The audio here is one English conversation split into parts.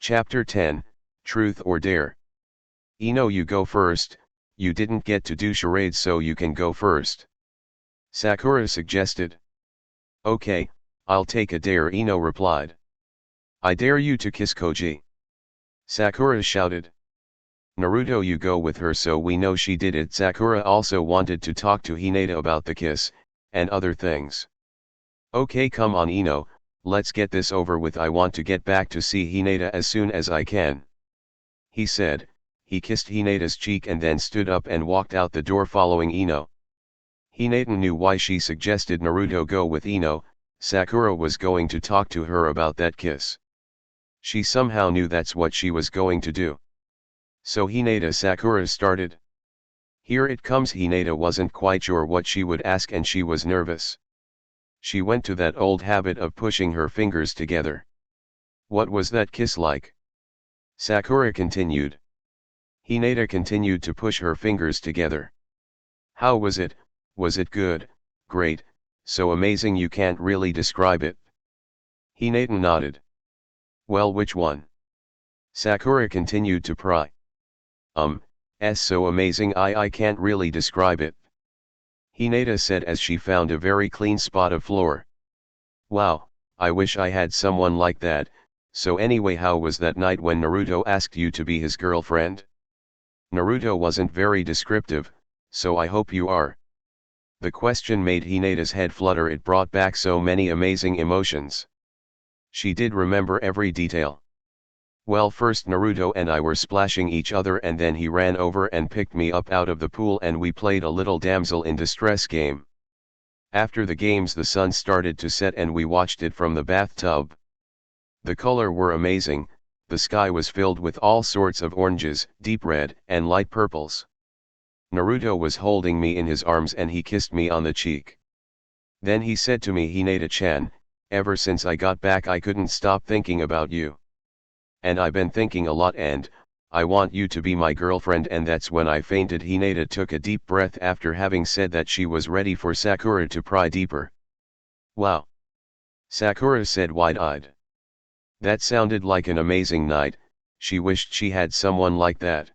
Chapter 10, Truth or Dare. Ino, you go first, you didn't get to do charades so you can go first. Sakura suggested. Okay, I'll take a dare, Ino replied. I dare you to kiss Koji. Sakura shouted. Naruto, you go with her so we know she did it. Sakura also wanted to talk to Hinata about the kiss, and other things. Okay, come on Ino, let's get this over with. I want to get back to see Hinata as soon as I can. He said. He kissed Hinata's cheek and then stood up and walked out the door following Ino. Hinata knew why she suggested Naruto go with Ino. Sakura was going to talk to her about that kiss. She somehow knew that's what she was going to do. So Hinata Sakura started. Here it comes. Hinata wasn't quite sure what she would ask and she was nervous. She went to that old habit of pushing her fingers together. What was that kiss like? Sakura continued. Hinata continued to push her fingers together. How was it? Was it good, great, so amazing you can't really describe it? Hinata nodded. Well, which one? Sakura continued to pry. So amazing I can't really describe it. Hinata said as she found a very clean spot of floor. Wow, I wish I had someone like that. So anyway, how was that night when Naruto asked you to be his girlfriend? Naruto wasn't very descriptive, so I hope you are. The question made Hinata's head flutter. It brought back so many amazing emotions. She did remember every detail. Well, first Naruto and I were splashing each other and then he ran over and picked me up out of the pool and we played a little damsel in distress game. After the games the sun started to set and we watched it from the bathtub. The color were amazing, the sky was filled with all sorts of oranges, deep red and light purples. Naruto was holding me in his arms and he kissed me on the cheek. Then he said to me, Hinata-chan, ever since I got back I couldn't stop thinking about you. And I've been thinking a lot and, I want you to be my girlfriend, and that's when I fainted. Hinata took a deep breath after having said that. She was ready for Sakura to pry deeper. Wow! Sakura said wide-eyed. That sounded like an amazing night. She wished she had someone like that.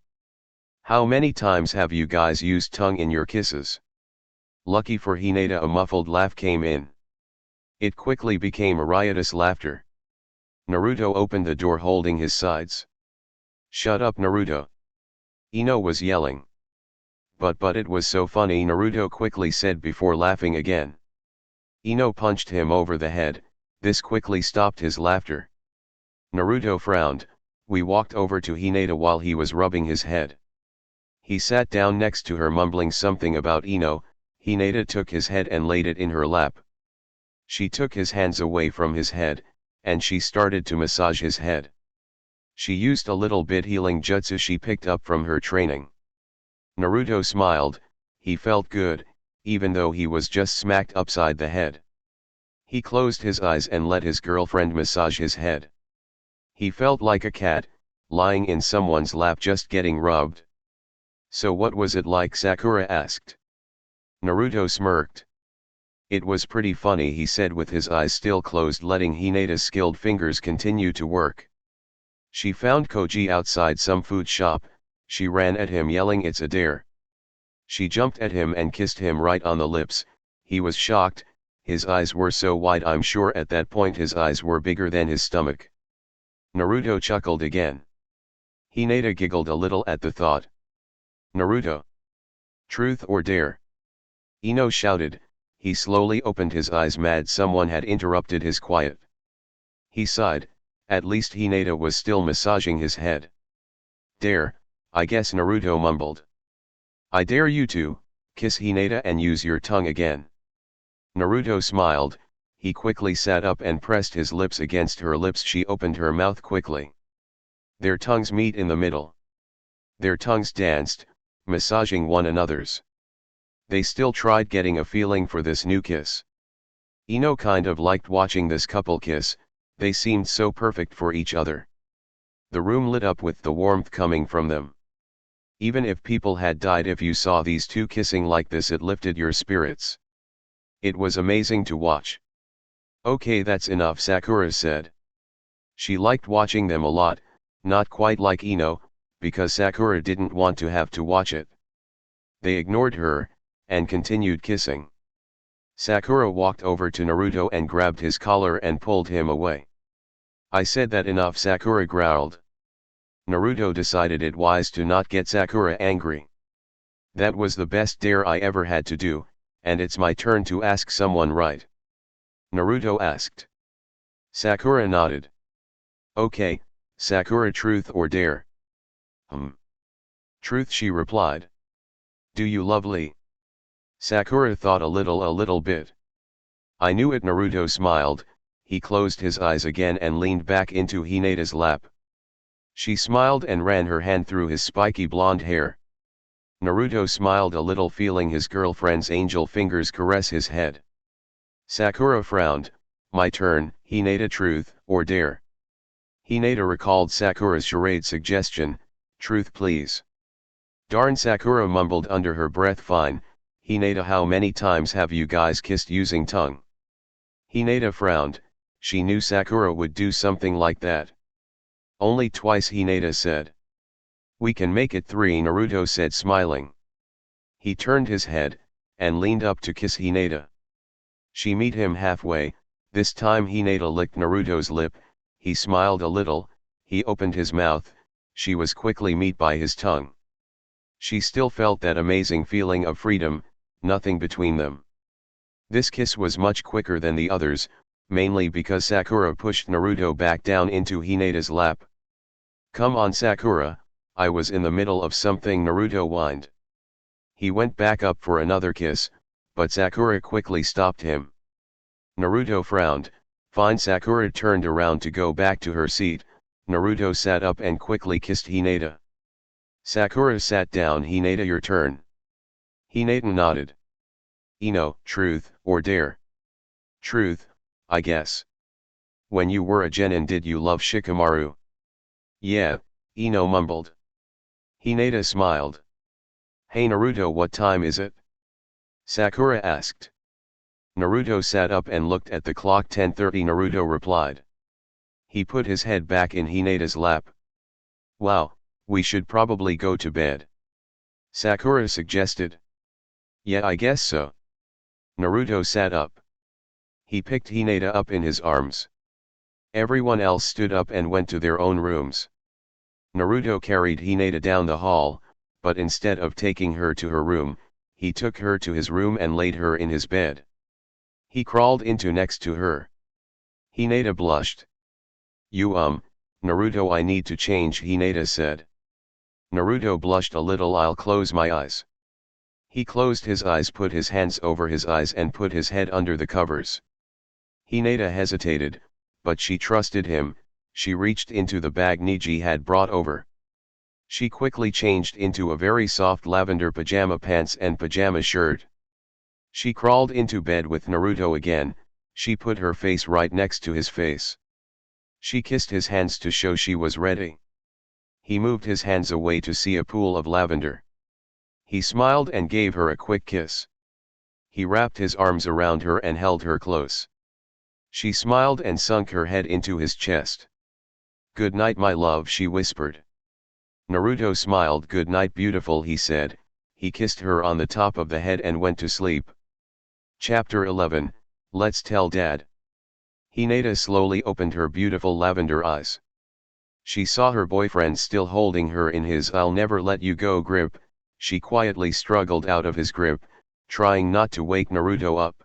How many times have you guys used tongue in your kisses? Lucky for Hinata, a muffled laugh came in. It quickly became a riotous laughter. Naruto opened the door holding his sides. Shut up, Naruto! Ino was yelling. But it was so funny, Naruto quickly said before laughing again. Ino punched him over the head. This quickly stopped his laughter. Naruto frowned. We walked over to Hinata while he was rubbing his head. He sat down next to her mumbling something about Ino. Hinata took his head and laid it in her lap. She took his hands away from his head, and she started to massage his head. She used a little bit healing jutsu she picked up from her training. Naruto smiled. He felt good, even though he was just smacked upside the head. He closed his eyes and let his girlfriend massage his head. He felt like a cat, lying in someone's lap just getting rubbed. So what was it like? Sakura asked. Naruto smirked. It was pretty funny, he said with his eyes still closed, letting Hinata's skilled fingers continue to work. She found Koji outside some food shop. She ran at him yelling, "It's a dare." She jumped at him and kissed him right on the lips. He was shocked, his eyes were so wide, I'm sure at that point his eyes were bigger than his stomach. Naruto chuckled again. Hinata giggled a little at the thought. Naruto! Truth or dare? Ino shouted. He slowly opened his eyes, mad someone had interrupted his quiet. He sighed. At least Hinata was still massaging his head. Dare, I guess, Naruto mumbled. I dare you to kiss Hinata and use your tongue again. Naruto smiled. He quickly sat up and pressed his lips against her lips. She opened her mouth quickly. Their tongues meet in the middle. Their tongues danced, massaging one another's. They still tried getting a feeling for this new kiss. Ino kind of liked watching this couple kiss. They seemed so perfect for each other. The room lit up with the warmth coming from them. Even if people had died, if you saw these two kissing like this, it lifted your spirits. It was amazing to watch. Okay, that's enough, Sakura said. She liked watching them a lot, Not quite like Ino, because Sakura didn't want to have to watch it. They ignored her, and continued kissing. Sakura walked over to Naruto and grabbed his collar and pulled him away. I said that enough, Sakura growled. Naruto decided it wise to not get Sakura angry. That was the best dare I ever had to do, and it's my turn to ask someone, right? Naruto asked. Sakura nodded. Okay, Sakura, truth or dare? Truth, she replied. Do you love Lee? Sakura thought a little bit. I knew it, Naruto smiled. He closed his eyes again and leaned back into Hinate's lap. She smiled and ran her hand through his spiky blonde hair. Naruto smiled a little, feeling his girlfriend's angel fingers caress his head. Sakura frowned. My turn, Hinate, truth or dare? Hinate recalled Sakura's charade suggestion. Truth, please. Darn, Sakura mumbled under her breath. Fine, Hinate, how many times have you guys kissed using tongue? Hinate frowned. She knew Sakura would do something like that. Only twice, Hinate said. We can make it 3, Naruto said, smiling. He turned his head, and leaned up to kiss Hinate. She met him halfway. This time Hinate licked Naruto's lip. He smiled a little. He opened his mouth. She was quickly met by his tongue. She still felt that amazing feeling of freedom, nothing between them. This kiss was much quicker than the others, mainly because Sakura pushed Naruto back down into Hinate's lap. Come on, Sakura, I was in the middle of something, Naruto whined. He went back up for another kiss, but Sakura quickly stopped him. Naruto frowned. Fine. Sakura turned around to go back to her seat. Naruto sat up and quickly kissed Hinate. Sakura sat down. Hinate, your turn. Hinate nodded. Ino, truth or dare? Truth, I guess. When you were a genin, did you love Shikamaru? Yeah, Ino mumbled. Hinate smiled. Hey Naruto, what time is it? Sakura asked. Naruto sat up and looked at the clock. 10:30, Naruto replied. He put his head back in Hinate's lap. Wow, we should probably go to bed. Sakura suggested. Yeah, I guess so. Naruto sat up. He picked Hinate up in his arms. Everyone else stood up and went to their own rooms. Naruto carried Hinate down the hall, but instead of taking her to her room, he took her to his room and laid her in his bed. He crawled into next to her. Hinate blushed. Naruto, I need to change, Hinate said. Naruto blushed a little. I'll close my eyes. He closed his eyes, put his hands over his eyes and put his head under the covers. Hinate hesitated, but she trusted him. She reached into the bag Niji had brought over. She quickly changed into a very soft lavender pajama pants and pajama shirt. She crawled into bed with Naruto again. She put her face right next to his face. She kissed his hands to show she was ready. He moved his hands away to see a pool of lavender. He smiled and gave her a quick kiss. He wrapped his arms around her and held her close. She smiled and sunk her head into his chest. Good night, my love, she whispered. Naruto smiled. Good night, beautiful, he said. He kissed her on the top of the head and went to sleep. Chapter 11, Let's Tell Dad. Hinate slowly opened her beautiful lavender eyes. She saw her boyfriend still holding her in his "I'll never let you go" grip. She quietly struggled out of his grip, trying not to wake Naruto up.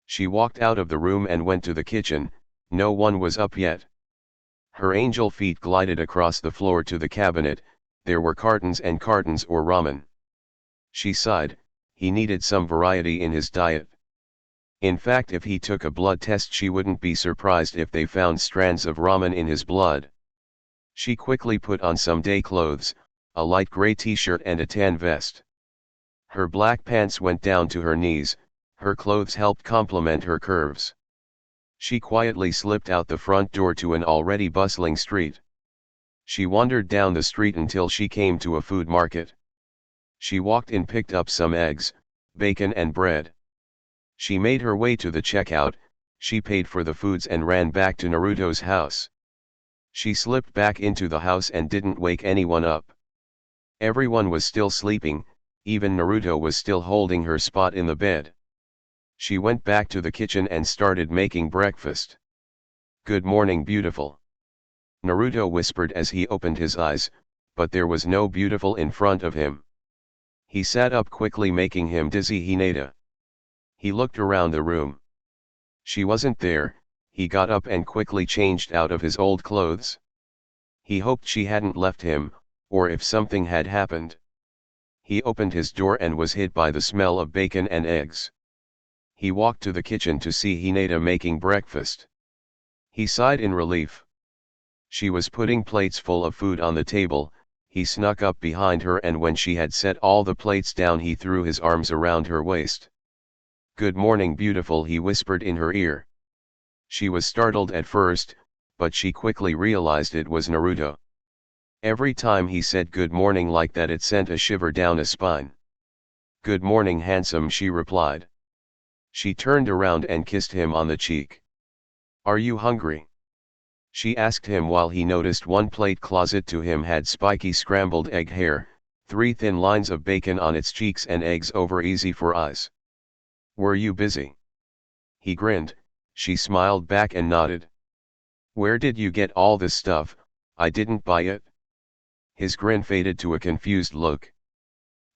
She walked out of the room and went to the kitchen. No one was up yet. Her angel feet glided across the floor to the cabinet. There were cartons and cartons or ramen. She sighed. He needed some variety in his diet. In fact, if he took a blood test, she wouldn't be surprised if they found strands of ramen in his blood. She quickly put on some day clothes, a light gray t-shirt and a tan vest. Her black pants went down to her knees. Her clothes helped complement her curves. She quietly slipped out the front door to an already bustling street. She wandered down the street until she came to a food market. She walked in, picked up some eggs, bacon and bread. She made her way to the checkout. She paid for the foods and ran back to Naruto's house. She slipped back into the house and didn't wake anyone up. Everyone was still sleeping, even Naruto was still holding her spot in the bed. She went back to the kitchen and started making breakfast. "Good morning, beautiful," Naruto whispered as he opened his eyes, but there was no beautiful in front of him. He sat up quickly, making him dizzy. "Hinata." He looked around the room. She wasn't there. He got up and quickly changed out of his old clothes. He hoped she hadn't left him, or if something had happened. He opened his door and was hit by the smell of bacon and eggs. He walked to the kitchen to see Hinata making breakfast. He sighed in relief. She was putting plates full of food on the table. He snuck up behind her, and when she had set all the plates down, he threw his arms around her waist. "Good morning, beautiful," he whispered in her ear. She was startled at first, but she quickly realized it was Naruto. Every time he said good morning like that, it sent a shiver down a spine. "Good morning, handsome," she replied. She turned around and kissed him on the cheek. "Are you hungry?" she asked him, while he noticed one plate closet to him had spiky scrambled egg hair, 3 thin lines of bacon on its cheeks, and eggs over easy for eyes. "Were you busy?" He grinned. She smiled back and nodded. "Where did you get all this stuff? I didn't buy it." His grin faded to a confused look.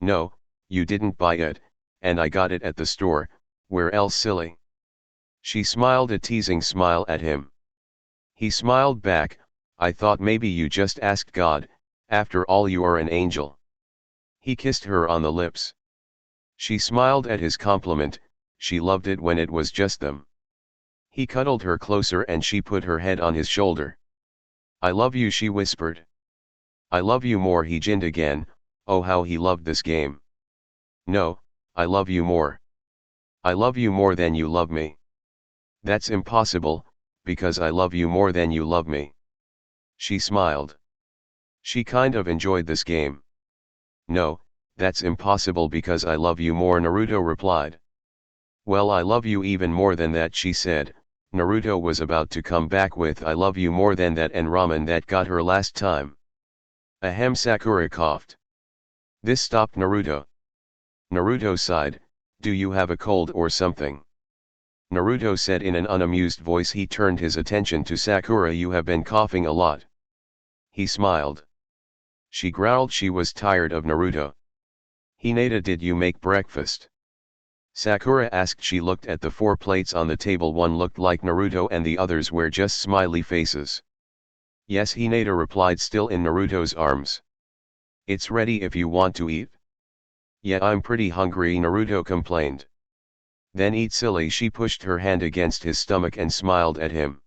"No, you didn't buy it, and I got it at the store. Where else, silly?" She smiled a teasing smile at him. He smiled back. "I thought maybe you just asked God. After all, you are an angel." He kissed her on the lips. She smiled at his compliment. She loved it when it was just them. He cuddled her closer and she put her head on his shoulder. "I love you," she whispered. "I love you more," he ginned again. Oh, how he loved this game. "No, I love you more. I love you more than you love me." "That's impossible, because I love you more than you love me." She smiled. She kind of enjoyed this game. "No, that's impossible because I love you more," Naruto replied. "Well, I love you even more than that," she said. Naruto was about to come back with "I love you more than that" and ramen that got her last time. Ahem, Sakura coughed. This stopped Naruto. Naruto sighed. "Do you have a cold or something?" Naruto said in an unamused voice. He turned his attention to Sakura. "You have been coughing a lot." He smiled. She growled she was tired of Naruto. "Hinata, did you make breakfast?" Sakura asked. She looked at the 4 plates on the table. One looked like Naruto and the others were just smiley faces. "Yes," Hinata replied, still in Naruto's arms. "It's ready if you want to eat." "Yeah, I'm pretty hungry," Naruto complained. "Then eat, silly." She pushed her hand against his stomach and smiled at him.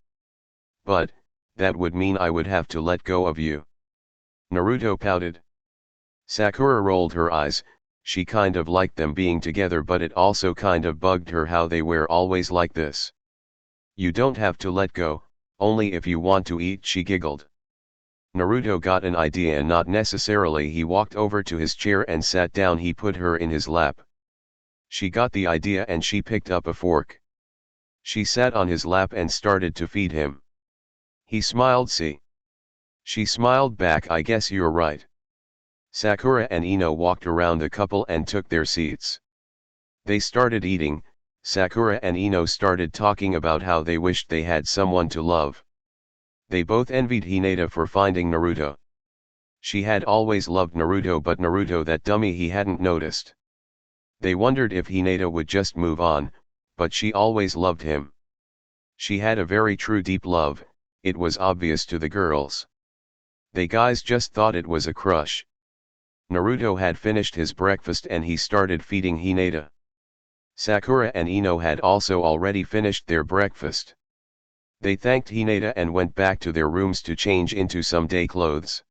"But, that would mean I would have to let go of you." Naruto pouted. Sakura rolled her eyes. She kind of liked them being together, but it also kind of bugged her how they were always like this. "You don't have to let go, only if you want to eat," she giggled. Naruto got an idea. Not necessarily. He walked over to his chair and sat down. He put her in his lap. She got the idea and she picked up a fork. She sat on his lap and started to feed him. He smiled. "See?" She smiled back. "I guess you're right." Sakura and Ino walked around the couple and took their seats. They started eating. Sakura and Ino started talking about how they wished they had someone to love. They both envied Hinata for finding Naruto. She had always loved Naruto, but Naruto, that dummy, he hadn't noticed. They wondered if Hinata would just move on, but she always loved him. She had a very true deep love. It was obvious to the girls. They guys just thought it was a crush. Naruto had finished his breakfast and he started feeding Hinata. Sakura and Ino had also already finished their breakfast. They thanked Hinata and went back to their rooms to change into some day clothes.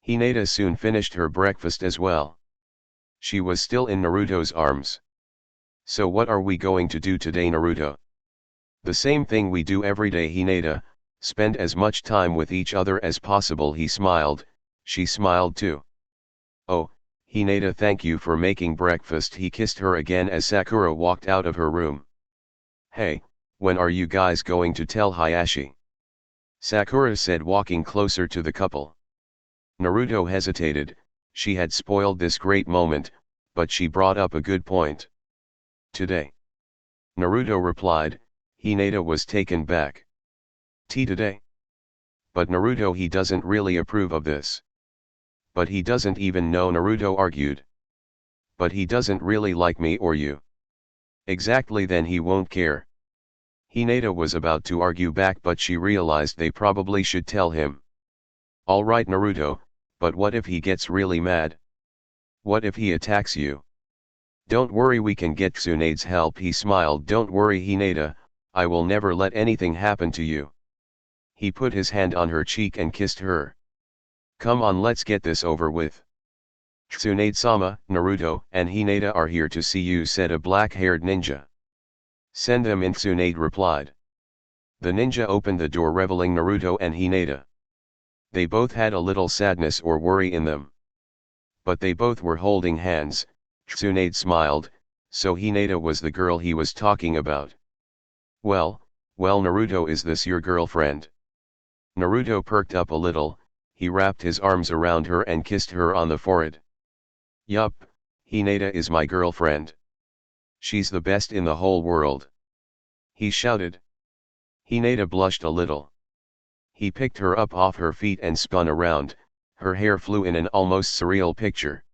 Hinata soon finished her breakfast as well. She was still in Naruto's arms. "So what are we going to do today, Naruto?" "The same thing we do every day, Hinata, spend as much time with each other as possible." He smiled. She smiled too. "Oh, Hinata, thank you for making breakfast." He kissed her again as Sakura walked out of her room. "Hey, when are you guys going to tell Hayashi?" Sakura said, walking closer to the couple. Naruto hesitated. She had spoiled this great moment, but she brought up a good point. Today. Naruto replied. Hinata was taken back. Today? But Naruto, he doesn't really approve of this. But he doesn't even know, Naruto argued. But he doesn't really like me or you. Exactly, then he won't care. Hinata was about to argue back, but she realized they probably should tell him. Alright Naruto, but what if he gets really mad? What if he attacks you? Don't worry, we can get Tsunade's help, he smiled. Don't worry Hinata, I will never let anything happen to you. He put his hand on her cheek and kissed her. Come on, let's get this over with. Tsunade-sama, Naruto, and Hinata are here to see you, said a black-haired ninja. Send them in, Tsunade replied. The ninja opened the door, revealing Naruto and Hinata. They both had a little sadness or worry in them. But they both were holding hands. Tsunade smiled, so Hinata was the girl he was talking about. Well, Naruto, is this your girlfriend? Naruto perked up a little, he wrapped his arms around her and kissed her on the forehead. Yup, Hinata is my girlfriend. She's the best in the whole world. He shouted. Hinata blushed a little. He picked her up off her feet and spun around, her hair flew in an almost surreal picture.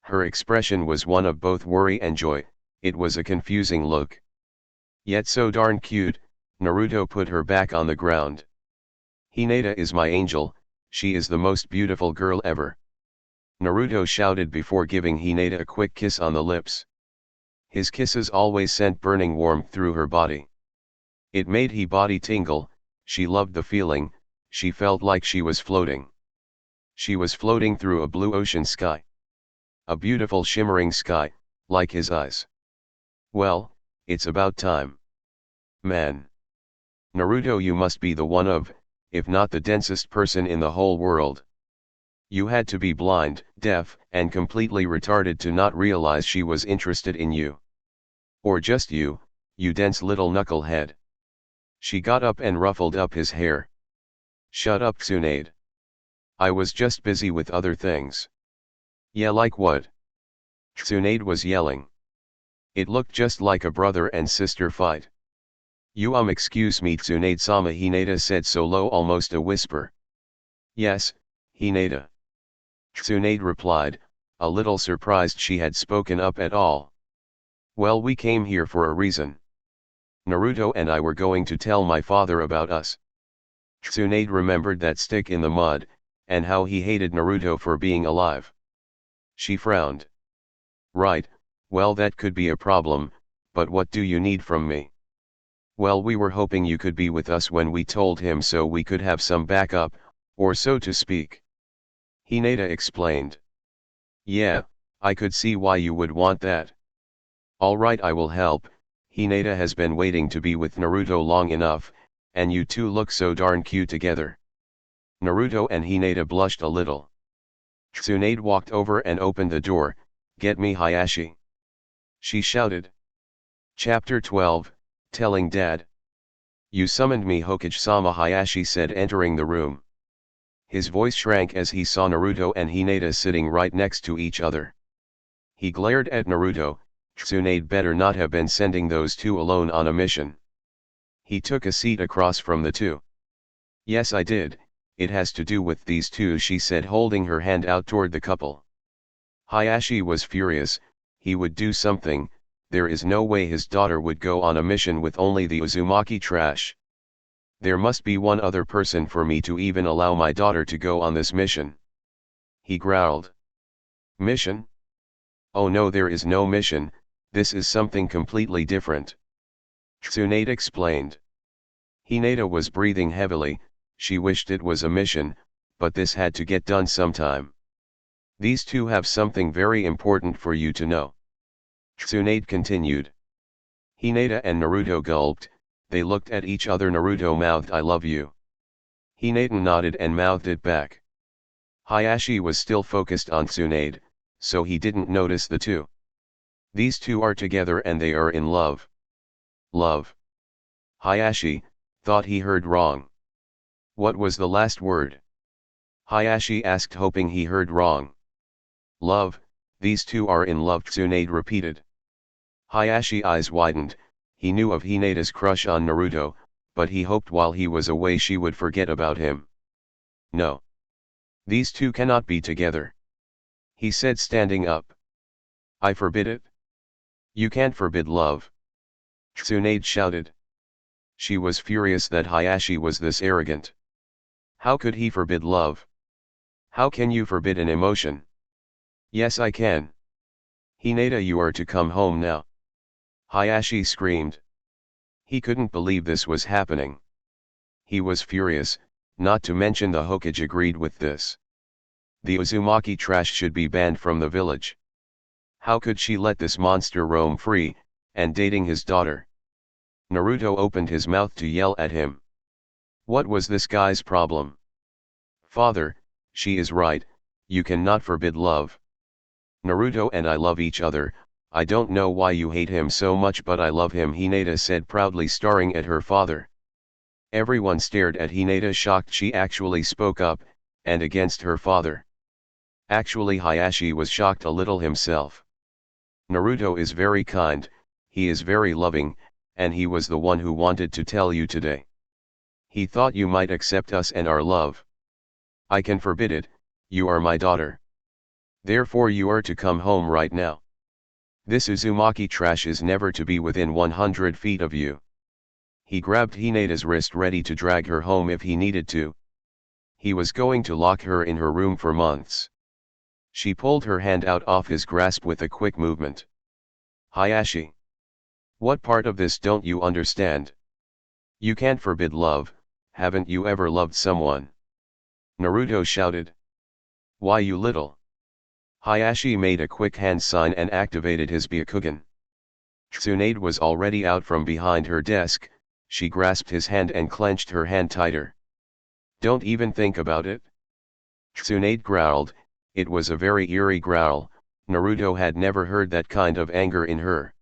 Her expression was one of both worry and joy, it was a confusing look. Yet so darn cute. Naruto put her back on the ground. Hinata is my angel, she is the most beautiful girl ever. Naruto shouted before giving Hinata a quick kiss on the lips. His kisses always sent burning warmth through her body. It made her body tingle, she loved the feeling, she felt like she was floating. She was floating through a blue ocean sky. A beautiful shimmering sky, like his eyes. Well, it's about time. Man. Naruto, you must be the one of, if not the densest person in the whole world. You had to be blind, deaf, and completely retarded to not realize she was interested in you. Or just you dense little knucklehead. She got up and ruffled up his hair. Shut up, Tsunade. I was just busy with other things. Yeah, like what? Tsunade was yelling. It looked just like a brother and sister fight. You excuse me, Tsunade-sama, Hinata said so low, almost a whisper. Yes, Hinata. Tsunade replied, a little surprised she had spoken up at all. Well, we came here for a reason. Naruto and I were going to tell my father about us. Tsunade remembered that stick in the mud, and how he hated Naruto for being alive. She frowned. Right, well, that could be a problem, but what do you need from me? Well, we were hoping you could be with us when we told him, so we could have some backup, or so to speak. Hinata explained. Yeah, I could see why you would want that. Alright, I will help. Hinata has been waiting to be with Naruto long enough, and you two look so darn cute together. Naruto and Hinata blushed a little. Tsunade walked over and opened the door. Get me Hayashi. She shouted. Chapter 12, Telling Dad. You summoned me, Hokage-sama, Hayashi said, entering the room. His voice shrank as he saw Naruto and Hinata sitting right next to each other. He glared at Naruto. Tsunade better not have been sending those two alone on a mission. He took a seat across from the two. Yes, I did, it has to do with these two, she said, holding her hand out toward the couple. Hayashi was furious. He would do something. There is no way his daughter would go on a mission with only the Uzumaki trash. There must be one other person for me to even allow my daughter to go on this mission. He growled. Mission? Oh no, there is no mission, this is something completely different. Tsunade explained. Hinata was breathing heavily, she wished it was a mission, but this had to get done sometime. These two have something very important for you to know. Tsunade continued. Hinata and Naruto gulped, they looked at each other. Naruto mouthed, I love you. Hinata nodded and mouthed it back. Hayashi was still focused on Tsunade, so he didn't notice the two. These two are together and they are in love. Love. Hayashi thought he heard wrong. What was the last word? Hayashi asked, hoping he heard wrong. Love, these two are in love, Tsunade repeated. Hayashi's eyes widened. He knew of Hinate's crush on Naruto, but he hoped while he was away she would forget about him. No. These two cannot be together, he said, standing up. I forbid it. You can't forbid love, Tsunade shouted. She was furious that Hayashi was this arrogant. How could he forbid love? How can you forbid an emotion? Yes, I can. Hinata, you are to come home now, Hayashi screamed. He couldn't believe this was happening. He was furious, not to mention the Hokage agreed with this. The Uzumaki trash should be banned from the village. How could she let this monster roam free, and dating his daughter? Naruto opened his mouth to yell at him. What was this guy's problem? Father, she is right, you cannot forbid love. Naruto and I love each other, I don't know why you hate him so much, but I love him, Hinata said proudly, staring at her father. Everyone stared at Hinata, shocked she actually spoke up, and against her father. Actually, Hayashi was shocked a little himself. Naruto is very kind, he is very loving, and he was the one who wanted to tell you today. He thought you might accept us and our love. I can forbid it, you are my daughter. Therefore you are to come home right now. This Uzumaki trash is never to be within 100 feet of you. He grabbed Hinata's wrist, ready to drag her home if he needed to. He was going to lock her in her room for months. She pulled her hand out of his grasp with a quick movement. Hayashi. What part of this don't you understand? You can't forbid love, haven't you ever loved someone? Naruto shouted. Why, you little. Hayashi made a quick hand sign and activated his Byakugan. Tsunade was already out from behind her desk. She grasped his hand and clenched her hand tighter. Don't even think about it. Tsunade growled. It was a very eerie growl. Naruto had never heard that kind of anger in her.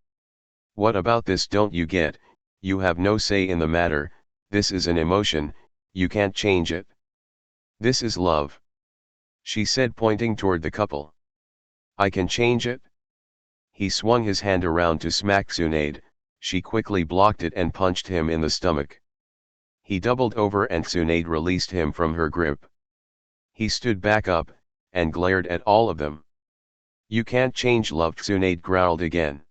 What about this don't you get? You have no say in the matter, this is an emotion, you can't change it. This is love, she said, pointing toward the couple. I can change it? He swung his hand around to smack Tsunade. She quickly blocked it and punched him in the stomach. He doubled over and Tsunade released him from her grip. He stood back up, and glared at all of them. You can't change love, Tsunade growled again.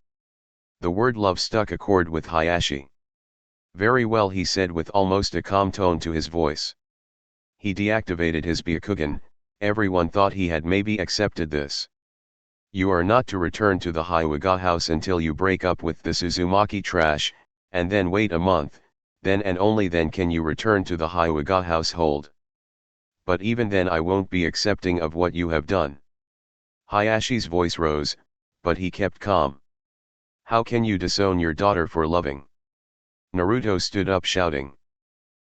The word love stuck a chord with Hayashi. Very well, he said with almost a calm tone to his voice. He deactivated his Byakugan. Everyone thought he had maybe accepted this. You are not to return to the Hyuga house until you break up with the Uzumaki trash, and then wait a month, then and only then can you return to the Hyuga household. But even then I won't be accepting of what you have done. Hayashi's voice rose, but he kept calm. How can you disown your daughter for loving? Naruto stood up shouting.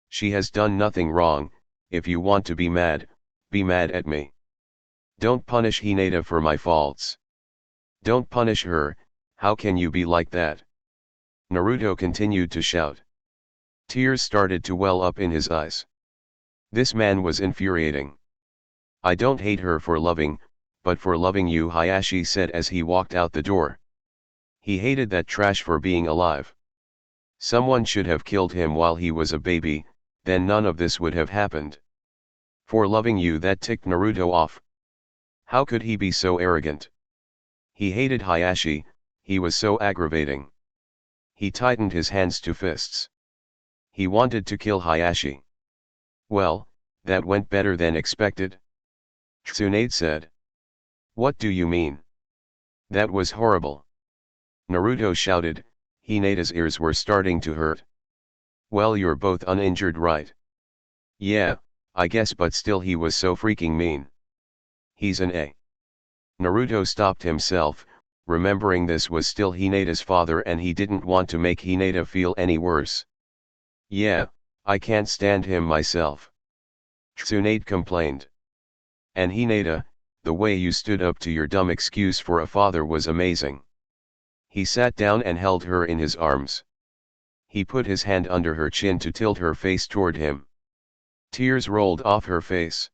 She has done nothing wrong, if you want to be mad at me. Don't punish Hinata for my faults. Don't punish her, how can you be like that? Naruto continued to shout. Tears started to well up in his eyes. This man was infuriating. I don't hate her for loving, but for loving you, Hayashi said as he walked out the door. He hated that trash for being alive. Someone should have killed him while he was a baby, then none of this would have happened. For loving you, that ticked Naruto off. How could he be so arrogant? He hated Hayashi, he was so aggravating. He tightened his hands to fists. He wanted to kill Hayashi. Well, that went better than expected, Tsunade said. What do you mean? That was horrible. Naruto shouted. Hinata's ears were starting to hurt. Well, you're both uninjured, right? Yeah, I guess, but still he was so freaking mean. He's an A. Naruto stopped himself, remembering this was still Hinata's father and he didn't want to make Hinata feel any worse. Yeah, I can't stand him myself, Tsunade complained. And Hinata, the way you stood up to your dumb excuse for a father was amazing. He sat down and held her in his arms. He put his hand under her chin to tilt her face toward him. Tears rolled off her face.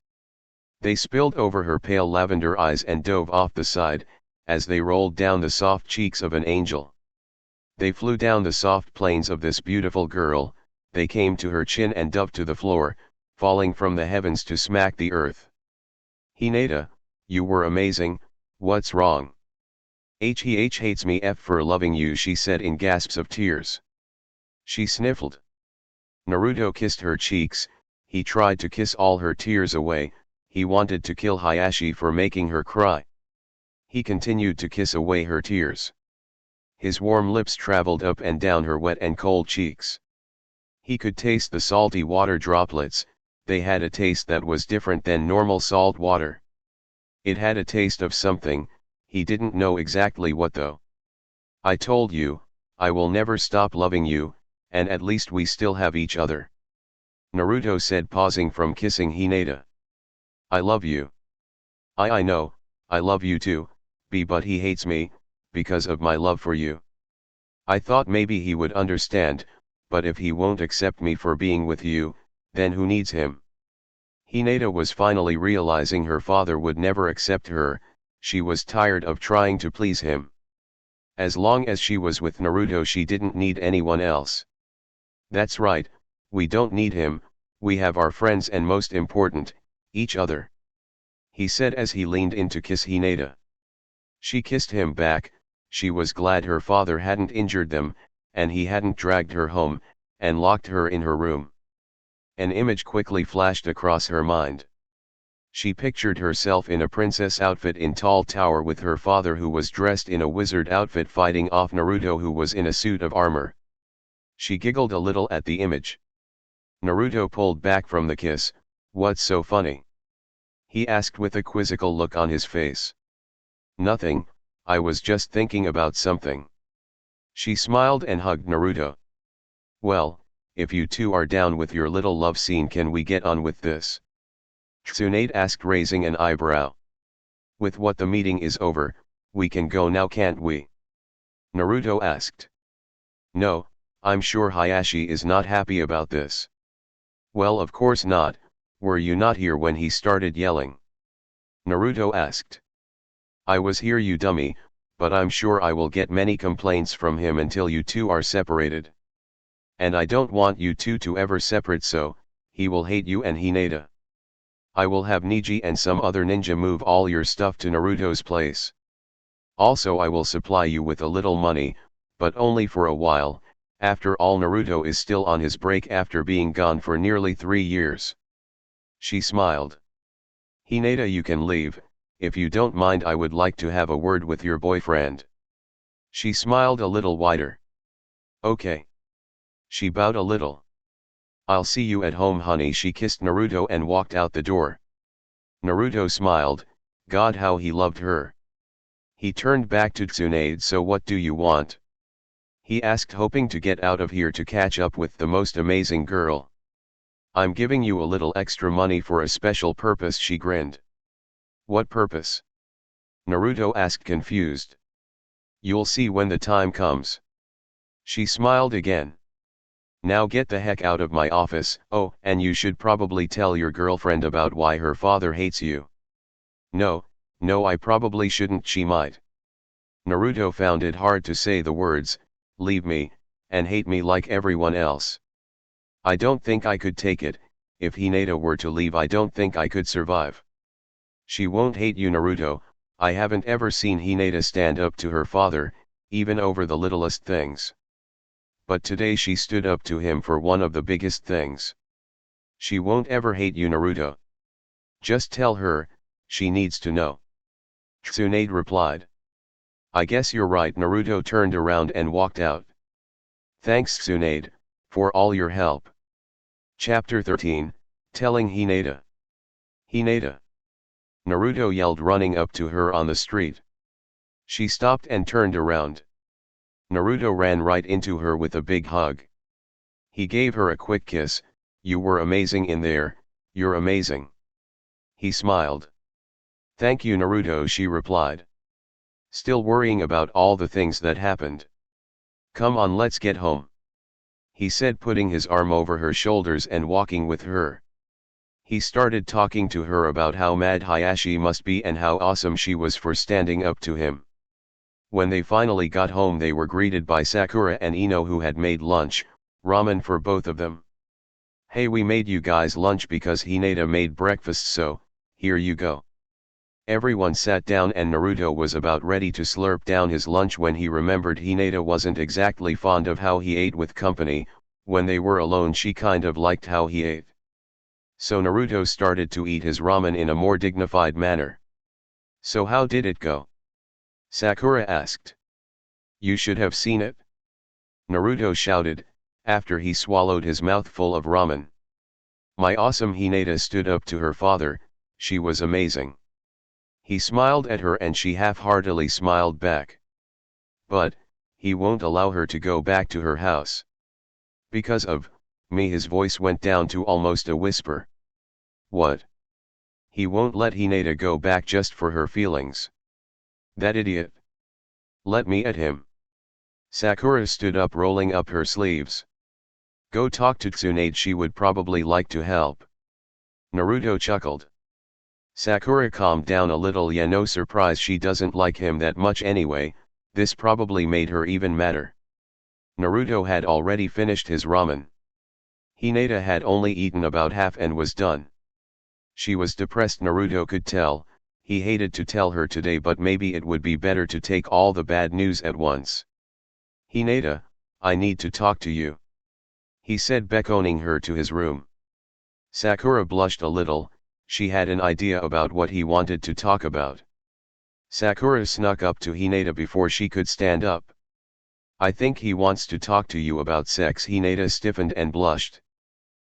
They spilled over her pale lavender eyes and dove off the side, as they rolled down the soft cheeks of an angel. They flew down the soft planes of this beautiful girl, they came to her chin and dove to the floor, falling from the heavens to smack the earth. Hinata, you were amazing, what's wrong? He hates me for loving you, she said in gasps of tears. She sniffled. Naruto kissed her cheeks, he tried to kiss all her tears away, he wanted to kill Hayashi for making her cry. He continued to kiss away her tears. His warm lips traveled up and down her wet and cold cheeks. He could taste the salty water droplets, they had a taste that was different than normal salt water. It had a taste of something, he didn't know exactly what though. I told you, I will never stop loving you, and at least we still have each other. Naruto said, pausing from kissing Hinata. I love you. I know, I love you too, but he hates me, because of my love for you. I thought maybe he would understand, but if he won't accept me for being with you, then who needs him? Hinata was finally realizing her father would never accept her, she was tired of trying to please him. As long as she was with Naruto she didn't need anyone else. That's right, we don't need him, we have our friends and most important, each other. He said as he leaned in to kiss Hinata. She kissed him back, she was glad her father hadn't injured them, and he hadn't dragged her home, and locked her in her room. An image quickly flashed across her mind. She pictured herself in a princess outfit in Tall Tower with her father who was dressed in a wizard outfit fighting off Naruto who was in a suit of armor. She giggled a little at the image. Naruto pulled back from the kiss. What's so funny? He asked with a quizzical look on his face. Nothing, I was just thinking about something. She smiled and hugged Naruto. Well, if you two are down with your little love scene, can we get on with this? Tsunade asked, raising an eyebrow. With what the meeting is over, we can go now, can't we? Naruto asked. No, I'm sure Hayashi is not happy about this. Well, of course not, were you not here when he started yelling? Naruto asked. I was here, you dummy, but I'm sure I will get many complaints from him until you two are separated. And I don't want you two to ever separate, so he will hate you and Hinata. I will have Neji and some other ninja move all your stuff to Naruto's place. Also I will supply you with a little money, but only for a while, after all Naruto is still on his break after being gone for nearly 3 years. She smiled. Hinata, you can leave, if you don't mind. I would like to have a word with your boyfriend. She smiled a little wider. Okay. She bowed a little. I'll see you at home, honey. She kissed Naruto and walked out the door. Naruto smiled, God, how he loved her. He turned back to Tsunade. So what do you want? He asked, hoping to get out of here to catch up with the most amazing girl. I'm giving you a little extra money for a special purpose, she grinned. What purpose? Naruto asked, confused. You'll see when the time comes. She smiled again. Now get the heck out of my office. Oh, and you should probably tell your girlfriend about why her father hates you. No, I probably shouldn't. She might. Naruto found it hard to say the words, leave me, and hate me like everyone else. I don't think I could take it. If Hinata were to leave, I don't think I could survive. She won't hate you, Naruto. I haven't ever seen Hinata stand up to her father, even over the littlest things. But today she stood up to him for one of the biggest things. She won't ever hate you, Naruto. Just tell her, she needs to know. Tsunade replied. I guess you're right. Naruto turned around and walked out. Thanks, Tsunade, for all your help. Chapter 13, Telling Hinata. Hinata. Naruto yelled, running up to her on the street. She stopped and turned around. Naruto ran right into her with a big hug. He gave her a quick kiss. You were amazing in there, you're amazing. He smiled. Thank you, Naruto, she replied. Still worrying about all the things that happened. Come on, let's get home. He said, putting his arm over her shoulders and walking with her. He started talking to her about how mad Hayashi must be and how awesome she was for standing up to him. When they finally got home they were greeted by Sakura and Ino who had made lunch, ramen for both of them. "Hey, we made you guys lunch because Hinata made breakfast, so, here you go." Everyone sat down and Naruto was about ready to slurp down his lunch when he remembered Hinata wasn't exactly fond of how he ate with company. When they were alone she kind of liked how he ate. So Naruto started to eat his ramen in a more dignified manner. "So how did it go?" Sakura asked. "You should have seen it," Naruto shouted, after he swallowed his mouthful of ramen. "My awesome Hinata stood up to her father, she was amazing." He smiled at her and she half-heartedly smiled back. "But, he won't allow her to go back to her house. Because of me." His voice went down to almost a whisper. "What? He won't let Hinata go back just for her feelings? That idiot. Let me at him." Sakura stood up, rolling up her sleeves. "Go talk to Tsunade, she would probably like to help." Naruto chuckled. Sakura calmed down a little. "Yeah, no surprise, she doesn't like him that much anyway." This probably made her even madder. Naruto had already finished his ramen. Hinata had only eaten about half and was done. She was depressed, Naruto could tell. He hated to tell her today, but maybe it would be better to take all the bad news at once. "Hinata, I need to talk to you," he said, beckoning her to his room. Sakura blushed a little. She had an idea about what he wanted to talk about. Sakura snuck up to Hinata before she could stand up. "I think he wants to talk to you about sex." Hinata stiffened and blushed.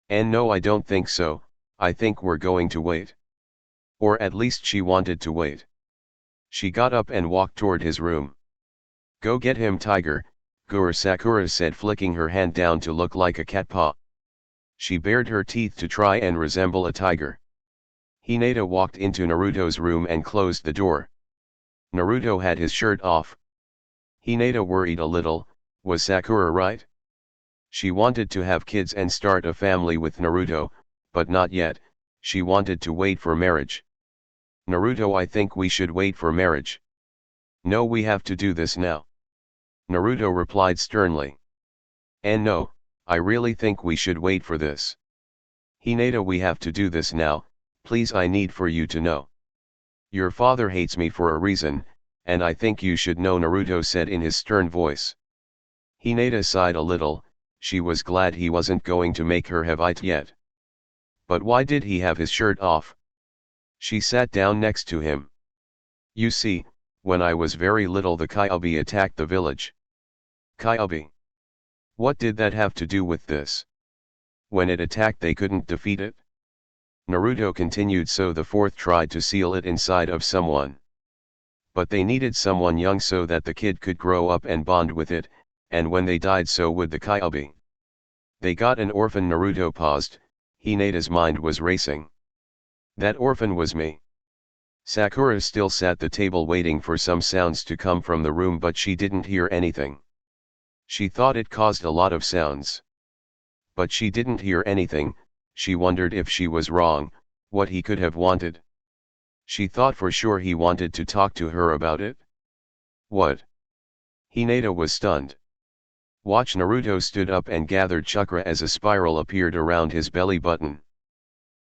"And no, I don't think so. I think we're going to wait." Or at least she wanted to wait. She got up and walked toward his room. "Go get him, Tiger," Sakura said, flicking her hand down to look like a cat paw. She bared her teeth to try and resemble a tiger. Hinata walked into Naruto's room and closed the door. Naruto had his shirt off. Hinata worried a little. Was Sakura right? She wanted to have kids and start a family with Naruto, but not yet. She wanted to wait for marriage. "Naruto, I think we should wait for marriage." "No, we have to do this now," Naruto replied sternly. "And no, I really think we should wait for this." "Hinata, we have to do this now, please, I need for you to know. Your father hates me for a reason, and I think you should know," Naruto said in his stern voice. Hinata sighed a little. She was glad he wasn't going to make her have it yet. But why did he have his shirt off? She sat down next to him. "You see, when I was very little the Kyubi attacked the village." "Kyubi? What did that have to do with this? When it attacked they couldn't defeat it?" Naruto continued. "So the fourth tried to seal it inside of someone. But they needed someone young so that the kid could grow up and bond with it, and when they died so would the Kyubi. They got an orphan." Naruto paused. Hinata's mind was racing. "That orphan was me." Sakura still sat at the table waiting for some sounds to come from the room, but she didn't hear anything. She thought it caused a lot of sounds. But she didn't hear anything. She wondered if she was wrong, what he could have wanted. She thought for sure he wanted to talk to her about it. What? Hinata was stunned. Watch. Naruto stood up and gathered chakra as a spiral appeared around his belly button.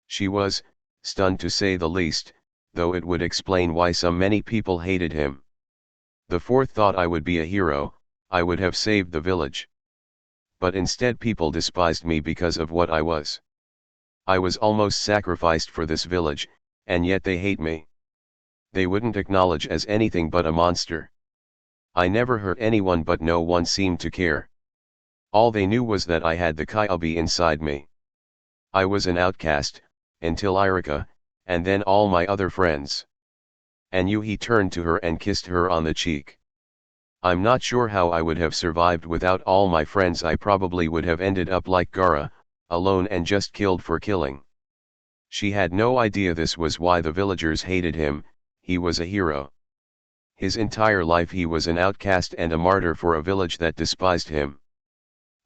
She was stunned to say the least, though it would explain why so many people hated him. The fourth thought I would be a hero, I would have saved the village. But instead people despised me because of what I was. I was almost sacrificed for this village, and yet they hate me. They wouldn't acknowledge as anything but a monster. I never hurt anyone, but no one seemed to care. All they knew was that I had the Kyubi inside me. I was an outcast, until Irika, and then all my other friends. And you. He turned to her and kissed her on the cheek. I'm not sure how I would have survived without all my friends. I probably would have ended up like Gaara, alone and just killed for killing. She had no idea this was why the villagers hated him. He was a hero. His entire life he was an outcast and a martyr for a village that despised him.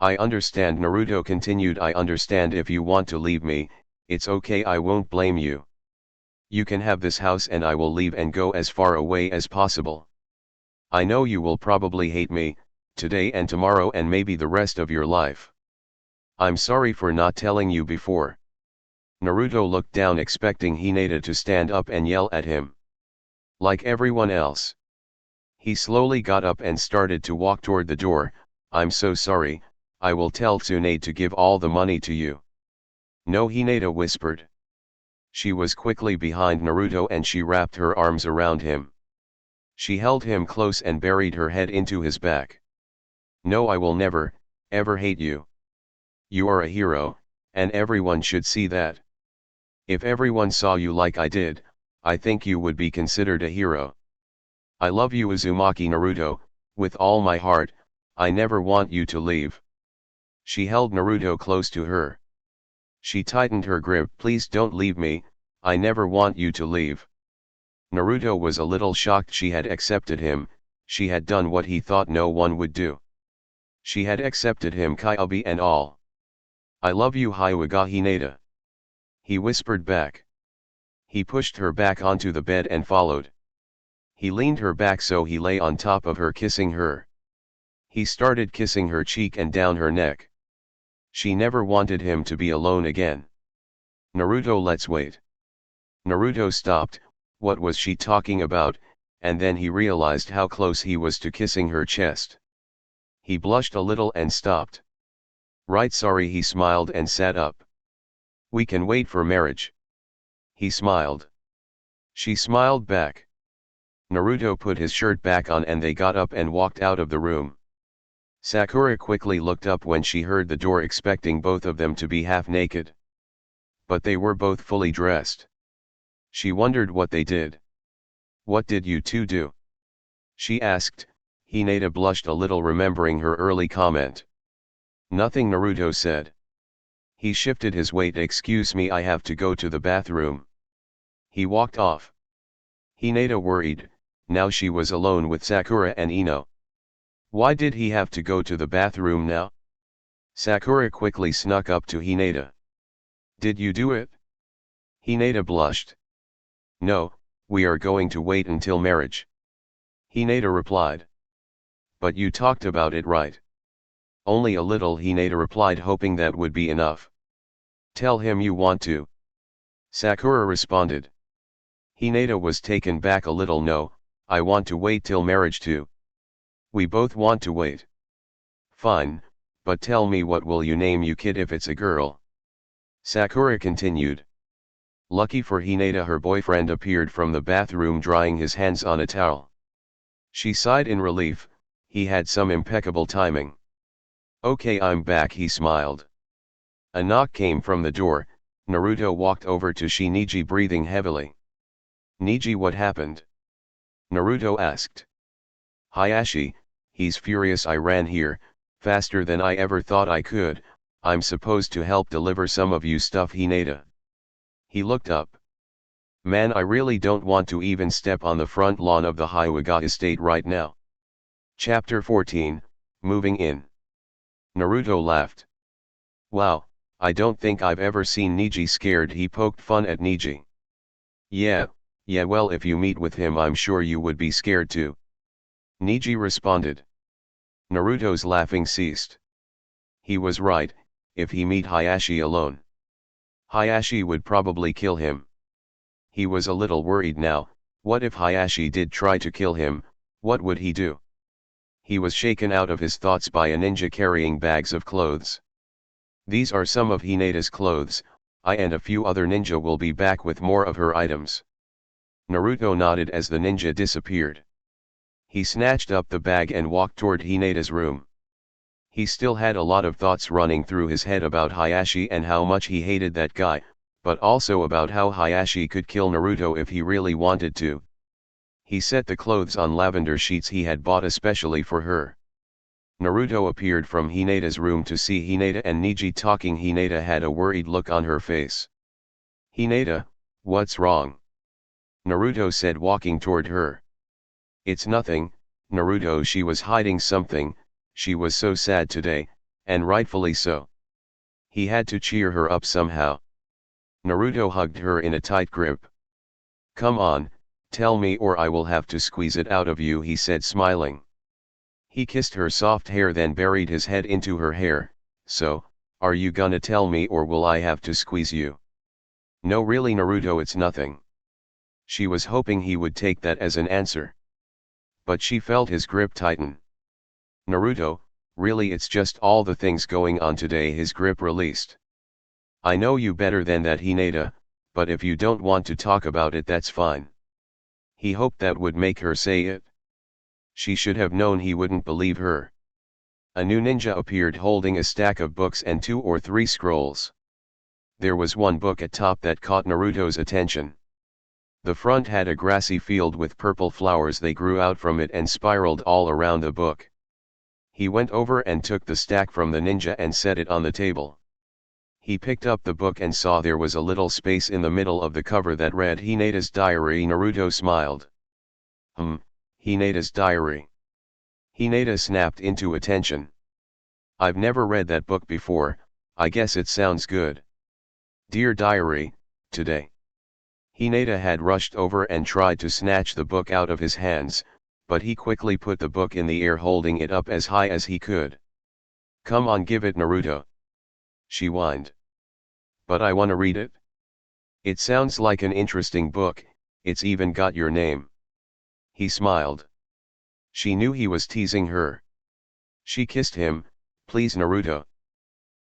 I understand, Naruto continued. I understand if you want to leave me, It's okay, I won't blame you. You can have this house and I will leave and go as far away as possible. I know you will probably hate me, today and tomorrow and maybe the rest of your life. I'm sorry for not telling you before. Naruto looked down expecting Hinata to stand up and yell at him. Like everyone else. He slowly got up and started to walk toward the door. I'm so sorry, I will tell Tsunade to give all the money to you. No, Hinata whispered. She was quickly behind Naruto and she wrapped her arms around him. She held him close and buried her head into his back. No, I will never, ever hate you. You are a hero, and everyone should see that. If everyone saw you like I did, I think you would be considered a hero. I love you Uzumaki Naruto, with all my heart, I never want you to leave. She held Naruto close to her. She tightened her grip. Please don't leave me, I never want you to leave. Naruto was a little shocked she had accepted him, she had done what he thought no one would do. She had accepted him Kyuubi and all. I love you Hyuga Hinata. He whispered back. He pushed her back onto the bed and followed. He leaned her back so he lay on top of her kissing her. He started kissing her cheek and down her neck. She never wanted him to be alone again. Naruto, let's wait. Naruto stopped, what was she talking about, and then he realized how close he was to kissing her chest. He blushed a little and stopped. Right, sorry, he smiled and sat up. We can wait for marriage. He smiled. She smiled back. Naruto put his shirt back on and they got up and walked out of the room. Sakura quickly looked up when she heard the door, expecting both of them to be half naked. But they were both fully dressed. She wondered what they did. What did you two do? She asked. Hinata blushed a little, remembering her early comment. Nothing, Naruto said. He shifted his weight. Excuse me, I have to go to the bathroom. He walked off. Hinata worried, now she was alone with Sakura and Ino. Why did he have to go to the bathroom now? Sakura quickly snuck up to Hinata. Did you do it? Hinata blushed. No, we are going to wait until marriage. Hinata replied. But you talked about it, right? Only a little, Hinata replied, hoping that would be enough. Tell him you want to. Sakura responded. Hinata was taken back a little. No, I want to wait till marriage too. We both want to wait. Fine, but tell me, what will you name you kid if it's a girl? Sakura continued. Lucky for Hinata, her boyfriend appeared from the bathroom drying his hands on a towel. She sighed in relief, he had some impeccable timing. Okay, I'm back, he smiled. A knock came from the door. Naruto walked over to Shinji, breathing heavily. Niji, what happened? Naruto asked. Hayashi, he's furious. I ran here, faster than I ever thought I could. I'm supposed to help deliver some of you stuff, Hinata. He looked up. Man, I really don't want to even step on the front lawn of the Hyuga estate right now. Chapter 14, Moving In. Naruto laughed. Wow, I don't think I've ever seen Niji scared. He poked fun at Niji. Yeah, well, if you meet with him I'm sure you would be scared too. Niji responded. Naruto's laughing ceased. He was right, if he meet Hayashi alone, Hayashi would probably kill him. He was a little worried now. What if Hayashi did try to kill him, what would he do? He was shaken out of his thoughts by a ninja carrying bags of clothes. These are some of Hinata's clothes. I and a few other ninja will be back with more of her items. Naruto nodded as the ninja disappeared. He snatched up the bag and walked toward Hinata's room. He still had a lot of thoughts running through his head about Hayashi and how much he hated that guy, but also about how Hayashi could kill Naruto if he really wanted to. He set the clothes on lavender sheets he had bought especially for her. Naruto appeared from Hinata's room to see Hinata and Niji talking. Hinata had a worried look on her face. Hinata, what's wrong? Naruto said, walking toward her. It's nothing, Naruto. She was hiding something, she was so sad today, and rightfully so. He had to cheer her up somehow. Naruto hugged her in a tight grip. "Come on, tell me or I will have to squeeze it out of you," he said, smiling. He kissed her soft hair, then buried his head into her hair. "So, are you gonna tell me or will I have to squeeze you?" "No, really Naruto, it's nothing." She was hoping he would take that as an answer. But she felt his grip tighten. "Naruto, really it's just all the things going on today," his grip released. "I know you better than that, Hinata, but if you don't want to talk about it, that's fine." He hoped that would make her say it. She should have known he wouldn't believe her. A new ninja appeared holding a stack of books and 2 or 3 scrolls. There was one book at top that caught Naruto's attention. The front had a grassy field with purple flowers. They grew out from it and spiraled all around the book. He went over and took the stack from the ninja and set it on the table. He picked up the book and saw there was a little space in the middle of the cover that read Hinata's Diary. Naruto smiled. Hinata's Diary. Hinata snapped into attention. "I've never read that book before, I guess it sounds good. Dear Diary, today." Hinata had rushed over and tried to snatch the book out of his hands, but he quickly put the book in the air, holding it up as high as he could. "Come on, give it, Naruto," she whined. "But I wanna read it. It sounds like an interesting book, it's even got your name." He smiled. She knew he was teasing her. She kissed him. "Please Naruto,"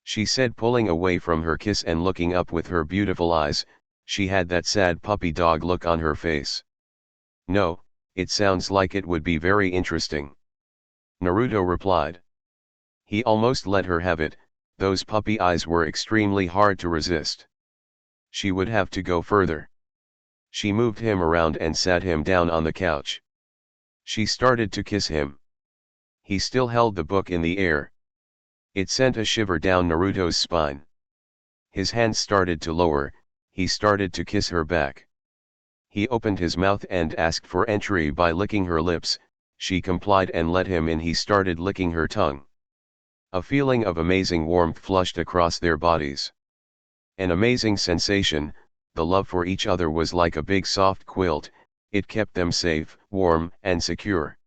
she said, pulling away from her kiss and looking up with her beautiful eyes. She had that sad puppy dog look on her face. "No, it sounds like it would be very interesting," Naruto replied. He almost let her have it. Those puppy eyes were extremely hard to resist. She would have to go further. She moved him around and sat him down on the couch. She started to kiss him. He still held the book in the air. It sent a shiver down Naruto's spine. His hands started to lower. He started to kiss her back. He opened his mouth and asked for entry by licking her lips. She complied and let him in. He started licking her tongue. A feeling of amazing warmth flushed across their bodies. An amazing sensation. The love for each other was like a big soft quilt. It kept them safe, warm, and secure.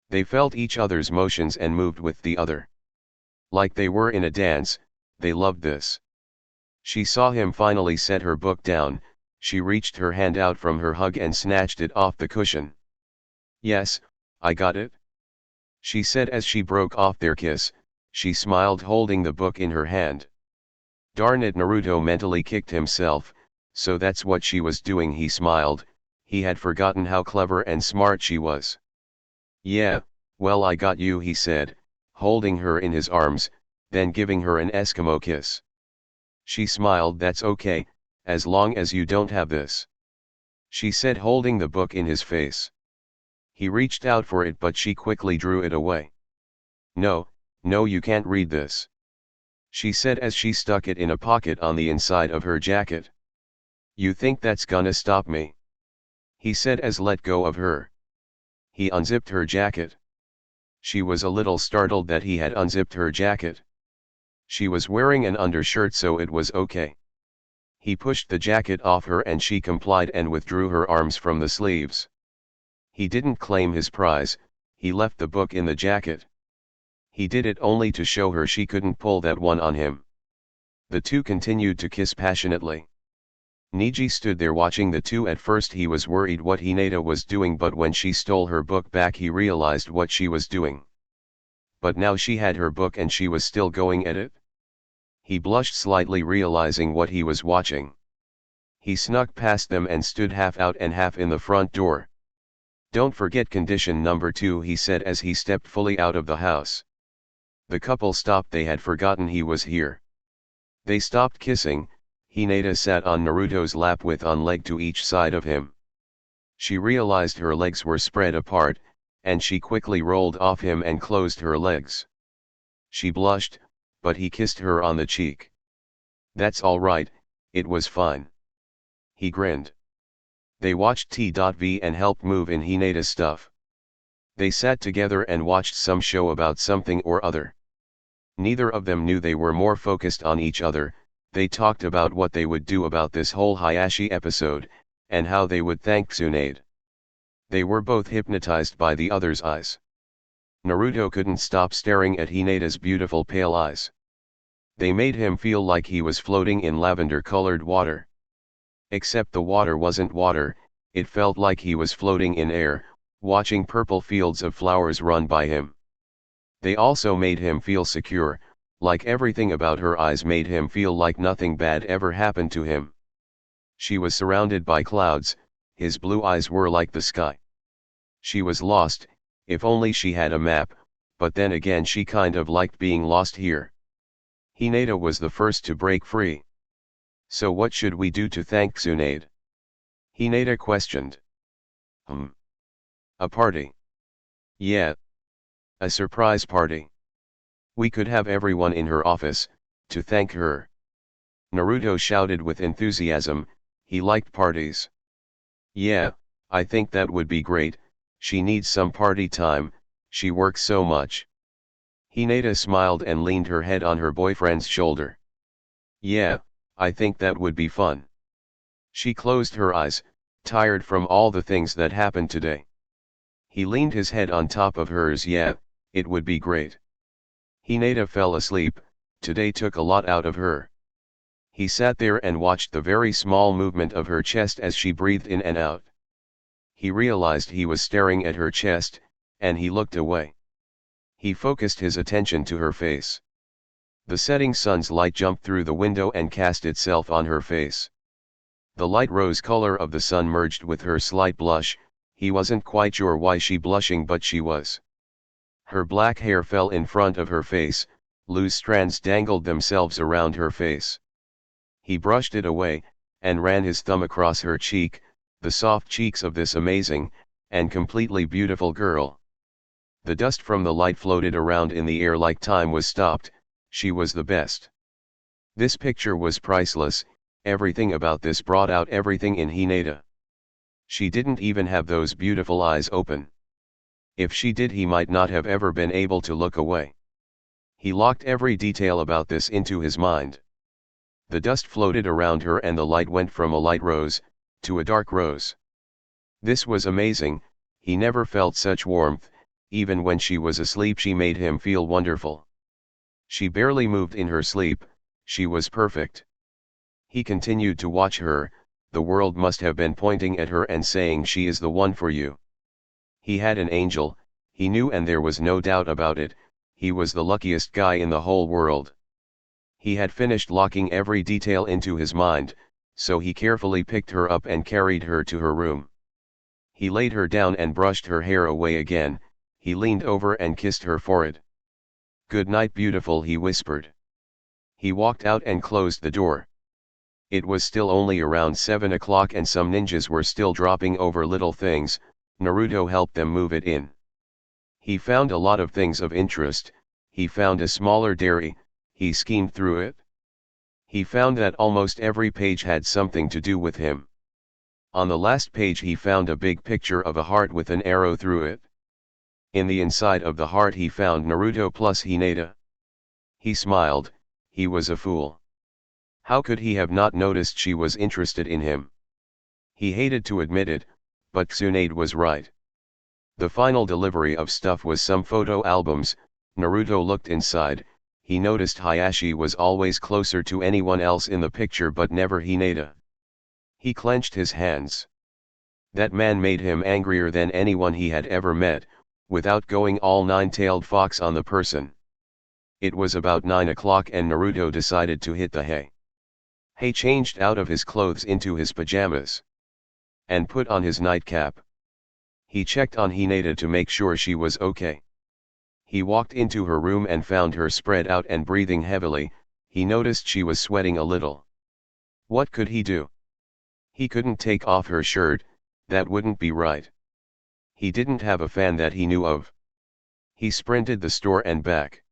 They felt each other's motions and moved with the other. Like they were in a dance. They loved this. She saw him finally set her book down. She reached her hand out from her hug and snatched it off the cushion. "Yes, I got it," she said as she broke off their kiss. She smiled, holding the book in her hand. Darn it, Naruto mentally kicked himself. So that's what she was doing. He smiled. He had forgotten how clever and smart she was. "Yeah, well, I got you," he said, holding her in his arms, then giving her an Eskimo kiss. She smiled. "That's okay, as long as you don't have this," she said, holding the book in his face. He reached out for it, but she quickly drew it away. No, you can't read this," she said as she stuck it in a pocket on the inside of her jacket. "You think that's gonna stop me?" he said as let go of her. He unzipped her jacket. She was a little startled that he had unzipped her jacket. She was wearing an undershirt, so it was okay. He pushed the jacket off her and she complied and withdrew her arms from the sleeves. He didn't claim his prize. He left the book in the jacket. He did it only to show her she couldn't pull that one on him. The two continued to kiss passionately. Niji stood there watching the two. At first he was worried what Hinata was doing, but when she stole her book back he realized what she was doing. But now she had her book and she was still going at it. He blushed slightly, realizing what he was watching. He snuck past them and stood half out and half in the front door. "Don't forget condition number 2," he said as he stepped fully out of the house. The couple stopped. They had forgotten he was here. They stopped kissing. Hinata sat on Naruto's lap with one leg to each side of him. She realized her legs were spread apart, and she quickly rolled off him and closed her legs. She blushed, but he kissed her on the cheek. "That's all right, it was fine." He grinned. They watched TV and helped move in Hinata's stuff. They sat together and watched some show about something or other. Neither of them knew they were more focused on each other. They talked about what they would do about this whole Hayashi episode, and how they would thank Tsunade. They were both hypnotized by the other's eyes. Naruto couldn't stop staring at Hinate's beautiful pale eyes. They made him feel like he was floating in lavender-colored water. Except the water wasn't water, it felt like he was floating in air, watching purple fields of flowers run by him. They also made him feel secure, like everything about her eyes made him feel like nothing bad ever happened to him. She was surrounded by clouds, his blue eyes were like the sky. She was lost, if only she had a map, but then again she kind of liked being lost here. Hinata was the first to break free. So what should we do to thank Tsunade? Hinata questioned. A party. Yeah. A surprise party. We could have everyone in her office, to thank her. Naruto shouted with enthusiasm, he liked parties. Yeah, I think that would be great, she needs some party time, she works so much. Hinata smiled and leaned her head on her boyfriend's shoulder. Yeah, I think that would be fun. She closed her eyes, tired from all the things that happened today. He leaned his head on top of hers. Yeah, it would be great. Hinata fell asleep, today took a lot out of her. He sat there and watched the very small movement of her chest as she breathed in and out. He realized he was staring at her chest, and he looked away. He focused his attention to her face. The setting sun's light jumped through the window and cast itself on her face. The light rose color of the sun merged with her slight blush, he wasn't quite sure why she blushing but she was. Her black hair fell in front of her face, loose strands dangled themselves around her face. He brushed it away, and ran his thumb across her cheek, the soft cheeks of this amazing, and completely beautiful girl. The dust from the light floated around in the air like time was stopped, she was the best. This picture was priceless, everything about this brought out everything in Hinata. She didn't even have those beautiful eyes open. If she did he might not have ever been able to look away. He locked every detail about this into his mind. The dust floated around her and the light went from a light rose, to a dark rose. This was amazing, he never felt such warmth, even when she was asleep she made him feel wonderful. She barely moved in her sleep, she was perfect. He continued to watch her, the world must have been pointing at her and saying she is the one for you. He had an angel, he knew and there was no doubt about it, he was the luckiest guy in the whole world. He had finished locking every detail into his mind, so he carefully picked her up and carried her to her room. He laid her down and brushed her hair away again, he leaned over and kissed her forehead. "Good night beautiful," he whispered. He walked out and closed the door. It was still only around 7 o'clock and some ninjas were still dropping over little things, Naruto helped them move it in. He found a lot of things of interest, he found a smaller dairy, he schemed through it. He found that almost every page had something to do with him. On the last page he found a big picture of a heart with an arrow through it. In the inside of the heart he found Naruto plus Hinata. He smiled, he was a fool. How could he have not noticed she was interested in him? He hated to admit it, but Tsunade was right. The final delivery of stuff was some photo albums. Naruto looked inside, he noticed Hayashi was always closer to anyone else in the picture but never Hinata. He clenched his hands. That man made him angrier than anyone he had ever met, without going all nine-tailed fox on the person. It was about 9 o'clock and Naruto decided to hit the hay. He changed out of his clothes into his pajamas. And put on his nightcap. He checked on Hinata to make sure she was okay. He walked into her room and found her spread out and breathing heavily, he noticed she was sweating a little. What could he do? He couldn't take off her shirt, that wouldn't be right. He didn't have a fan that he knew of. He sprinted the store and back.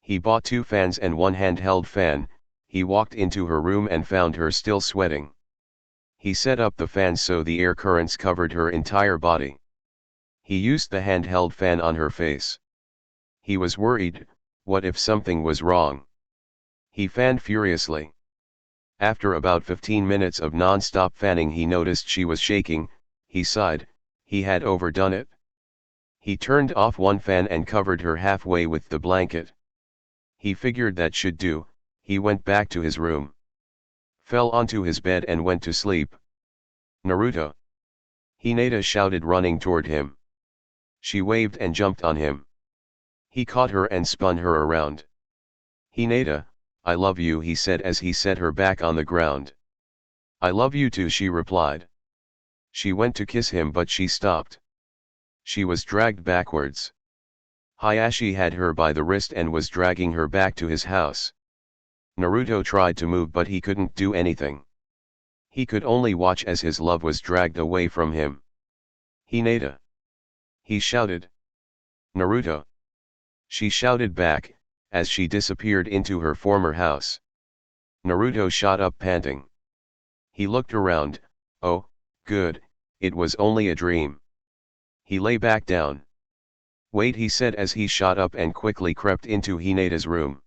He bought 2 fans and 1 handheld fan, he walked into her room and found her still sweating. He set up the fan so the air currents covered her entire body. He used the handheld fan on her face. He was worried, what if something was wrong? He fanned furiously. After about 15 minutes of non-stop fanning he noticed she was shaking. He sighed, he had overdone it. He turned off one fan and covered her halfway with the blanket. He figured that should do. He went back to his room, fell onto his bed and went to sleep. Naruto! Hinata shouted, running toward him. She waved and jumped on him. He caught her and spun her around. Hinata, I love you, he said as he set her back on the ground. I love you too, she replied. She went to kiss him but she stopped. She was dragged backwards. Hayashi had her by the wrist and was dragging her back to his house. Naruto tried to move but he couldn't do anything. He could only watch as his love was dragged away from him. Hinata! He shouted. Naruto! She shouted back, as she disappeared into her former house. Naruto shot up panting. He looked around. Oh, good, it was only a dream. He lay back down. Wait, he said as he shot up and quickly crept into Hinata's room.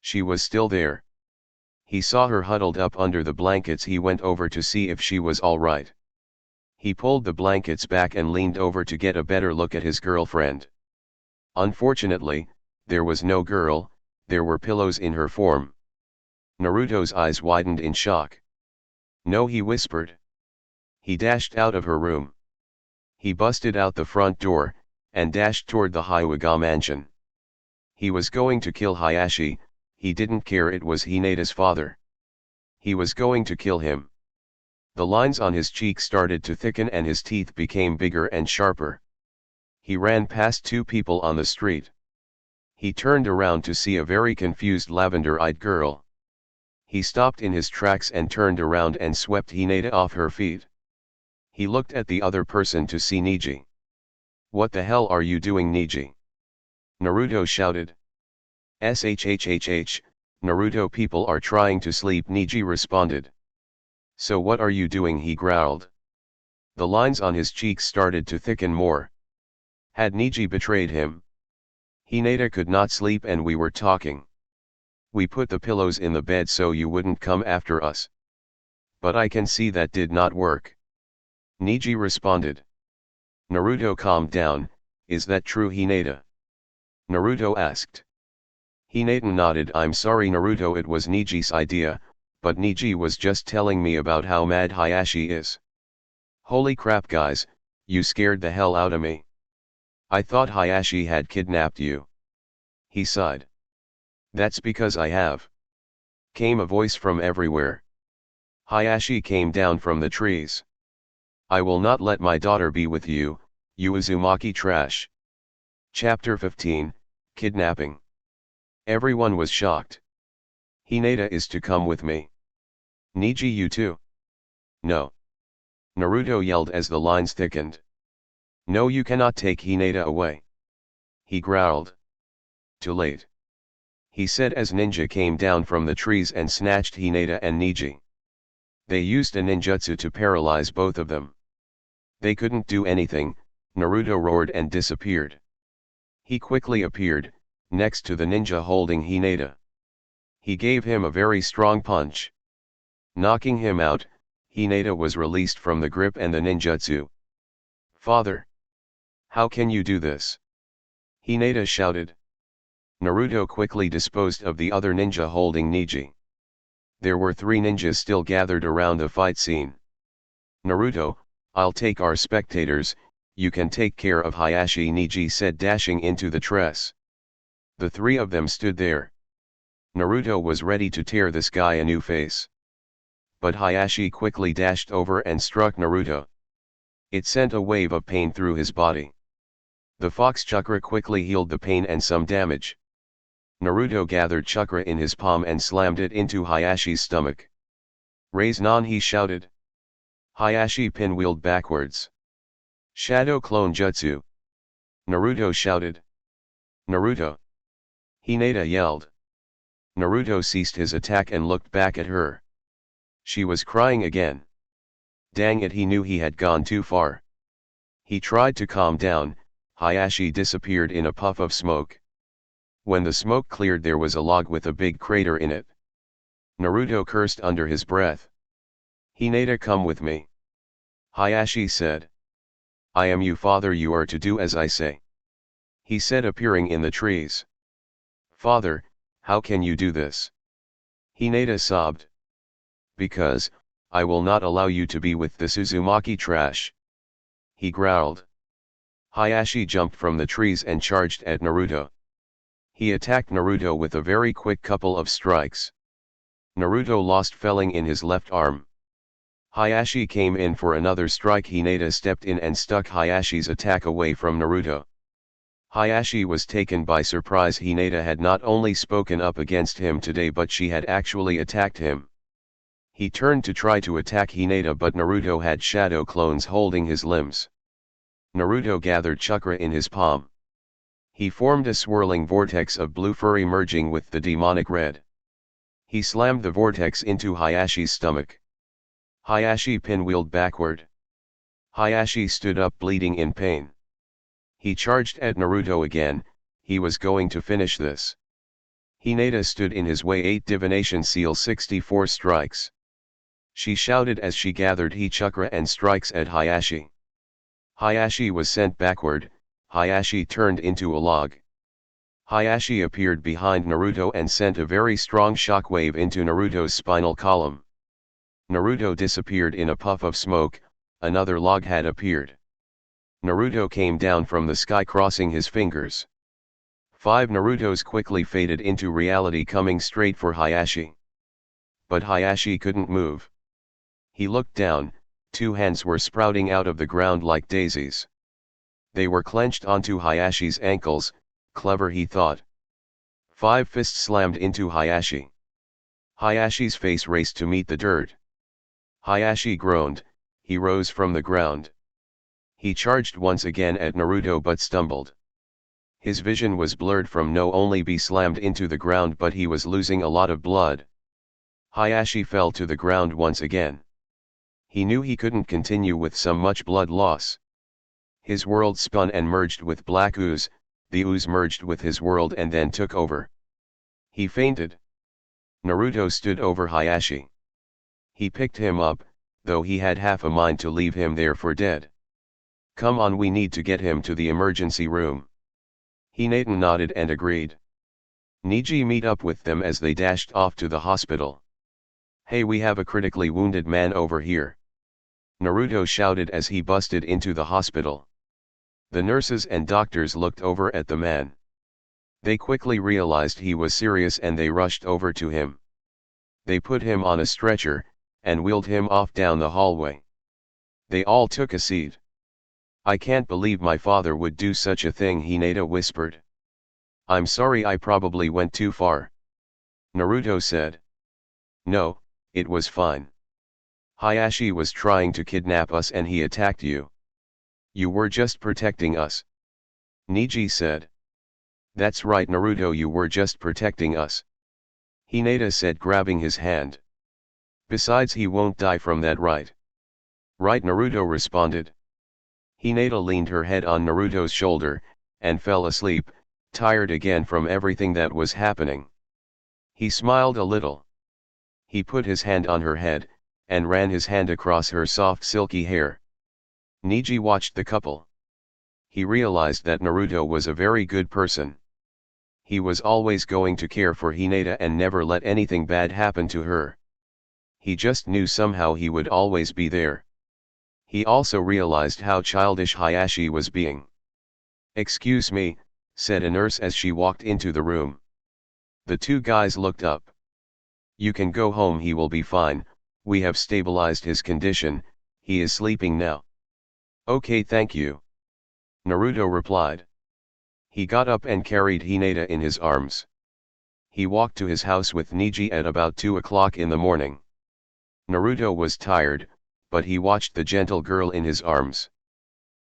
She was still there. He saw her huddled up under the blankets. He went over to see if she was all right. He pulled the blankets back and leaned over to get a better look at his girlfriend. Unfortunately, there was no girl, there were pillows in her form. Naruto's eyes widened in shock. No, he whispered. He dashed out of her room. He busted out the front door, and dashed toward the Hyuga mansion. He was going to kill Hayashi. He didn't care it was Hinata's father. He was going to kill him. The lines on his cheeks started to thicken and his teeth became bigger and sharper. He ran past two people on the street. He turned around to see a very confused lavender-eyed girl. He stopped in his tracks and turned around and swept Hinata off her feet. He looked at the other person to see Neji. What the hell are you doing, Neji? Naruto shouted. Shhhh, Naruto, people are trying to sleep, Neji responded. So what are you doing, he growled. The lines on his cheeks started to thicken more. Had Neji betrayed him? Hinata could not sleep and we were talking. We put the pillows in the bed so you wouldn't come after us. But I can see that did not work. Neji responded. Naruto calmed down. Is that true, Hinata? Naruto asked. Hinata nodded. I'm sorry, Naruto, it was Neji's idea, but Neji was just telling me about how mad Hayashi is. Holy crap, guys, you scared the hell out of me. I thought Hayashi had kidnapped you. He sighed. That's because I have. Came a voice from everywhere. Hayashi came down from the trees. I will not let my daughter be with you, you Uzumaki trash. Chapter 15, Kidnapping. Everyone was shocked. Hinata is to come with me. Neji, you too? No. Naruto yelled as the lines thickened. No, you cannot take Hinata away. He growled. Too late. He said as ninja came down from the trees and snatched Hinata and Neji. They used a ninjutsu to paralyze both of them. They couldn't do anything. Naruto roared and disappeared. He quickly appeared, next to the ninja holding Hinata. He gave him a very strong punch. Knocking him out, Hinata was released from the grip and the ninjutsu. Father! How can you do this? Hinata shouted. Naruto quickly disposed of the other ninja holding Neji. There were 3 ninjas still gathered around the fight scene. Naruto, I'll take our spectators, you can take care of Hayashi, Neji said, dashing into the tress. The 3 of them stood there. Naruto was ready to tear this guy a new face. But Hayashi quickly dashed over and struck Naruto. It sent a wave of pain through his body. The fox chakra quickly healed the pain and some damage. Naruto gathered chakra in his palm and slammed it into Hayashi's stomach. Raise non, he shouted. Hayashi pinwheeled backwards. Shadow clone jutsu. Naruto shouted. Naruto! Hinata yelled. Naruto ceased his attack and looked back at her. She was crying again. Dang it, he knew he had gone too far. He tried to calm down. Hayashi disappeared in a puff of smoke. When the smoke cleared, there was a log with a big crater in it. Naruto cursed under his breath. "Hinata, come with me," Hayashi said. "I am your father, you are to do as I say," he said, appearing in the trees. "Father, how can you do this?" Hinata sobbed. "Because, I will not allow you to be with the Uzumaki trash," he growled. Hayashi jumped from the trees and charged at Naruto. He attacked Naruto with a very quick couple of strikes. Naruto lost feeling in his left arm. Hayashi came in for another strike. Hinata stepped in and stuck Hayashi's attack away from Naruto. Hayashi was taken by surprise. Hinata had not only spoken up against him today, but she had actually attacked him. He turned to try to attack Hinata, but Naruto had shadow clones holding his limbs. Naruto gathered chakra in his palm. He formed a swirling vortex of blue furry merging with the demonic red. He slammed the vortex into Hayashi's stomach. Hayashi pinwheeled backward. Hayashi stood up bleeding in pain. He charged at Naruto again. He was going to finish this. Hinata stood in his way. 8 divination seal, 64 strikes. She shouted as she gathered he chakra and strikes at Hayashi. Hayashi was sent backward. Hayashi turned into a log. Hayashi appeared behind Naruto and sent a very strong shockwave into Naruto's spinal column. Naruto disappeared in a puff of smoke. Another log had appeared. Naruto came down from the sky, crossing his fingers. 5 Narutos quickly faded into reality, coming straight for Hayashi. But Hayashi couldn't move. He looked down. 2 hands were sprouting out of the ground like daisies. They were clenched onto Hayashi's ankles. Clever, he thought. 5 fists slammed into Hayashi. Hayashi's face raced to meet the dirt. Hayashi groaned. He rose from the ground. He charged once again at Naruto but stumbled. His vision was blurred from not only be slammed into the ground, but he was losing a lot of blood. Hayashi fell to the ground once again. He knew he couldn't continue with so much blood loss. His world spun and merged with black ooze. The ooze merged with his world and then took over. He fainted. Naruto stood over Hayashi. He picked him up, though he had half a mind to leave him there for dead. "Come on, we need to get him to the emergency room." Hinata nodded and agreed. Niji meet up with them as they dashed off to the hospital. "Hey, we have a critically wounded man over here," Naruto shouted as he busted into the hospital. The nurses and doctors looked over at the man. They quickly realized he was serious and they rushed over to him. They put him on a stretcher, and wheeled him off down the hallway. They all took a seat. "I can't believe my father would do such a thing," Hinata whispered. "I'm sorry, I probably went too far," Naruto said. "No, it was fine. Hayashi was trying to kidnap us and he attacked you. You were just protecting us," Niji said. "That's right, Naruto, you were just protecting us," Hinata said, grabbing his hand. "Besides, he won't die from that, right?" "Right," Naruto responded. Hinata leaned her head on Naruto's shoulder, and fell asleep, tired again from everything that was happening. He smiled a little. He put his hand on her head, and ran his hand across her soft silky hair. Niji watched the couple. He realized that Naruto was a very good person. He was always going to care for Hinata and never let anything bad happen to her. He just knew somehow he would always be there. He also realized how childish Hayashi was being. "Excuse me," said a nurse as she walked into the room. The 2 guys looked up. "You can go home, he will be fine, we have stabilized his condition, he is sleeping now." "Okay, thank you," Naruto replied. He got up and carried Hinata in his arms. He walked to his house with Niji at about 2 o'clock in the morning. Naruto was tired, but he watched the gentle girl in his arms.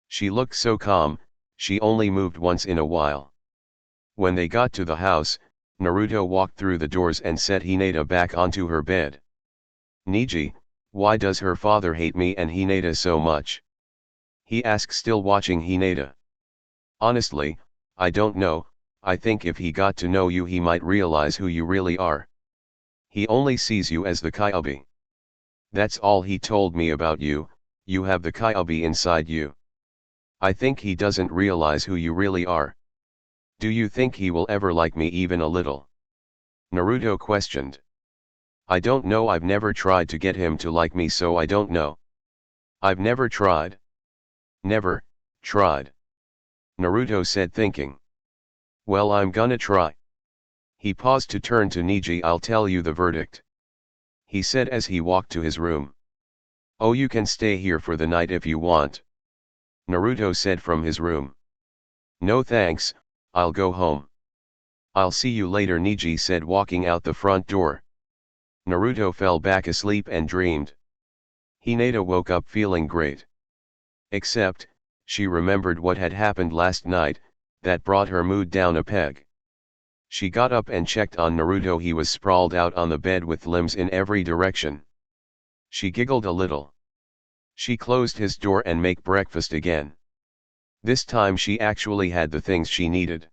She looked so calm, she only moved once in a while. When they got to the house, Naruto walked through the doors and set Hinata back onto her bed. "Niji, why does her father hate me and Hinata so much?" he asked, still watching Hinata. "Honestly, I don't know, I think if he got to know you he might realize who you really are." He only sees you as the Kyubi. That's all he told me about you, you have the Kyubi inside you. I think he doesn't realize who you really are. Do you think he will ever like me even a little? Naruto questioned. I don't know, I've never tried to get him to like me, so I don't know. I've never tried. Never tried. Naruto said, thinking. Well, I'm gonna try. He paused to turn to Neji. I'll tell you the verdict, he said as he walked to his room. Oh, you can stay here for the night if you want, Naruto said from his room. No thanks, I'll go home. I'll see you later, Neji said, walking out the front door. Naruto fell back asleep and dreamed. Hinata woke up feeling great. Except, she remembered what had happened last night, that brought her mood down a peg. She got up and checked on Naruto. He was sprawled out on the bed with limbs in every direction. She giggled a little. She closed his door and made breakfast again. This time she actually had the things she needed.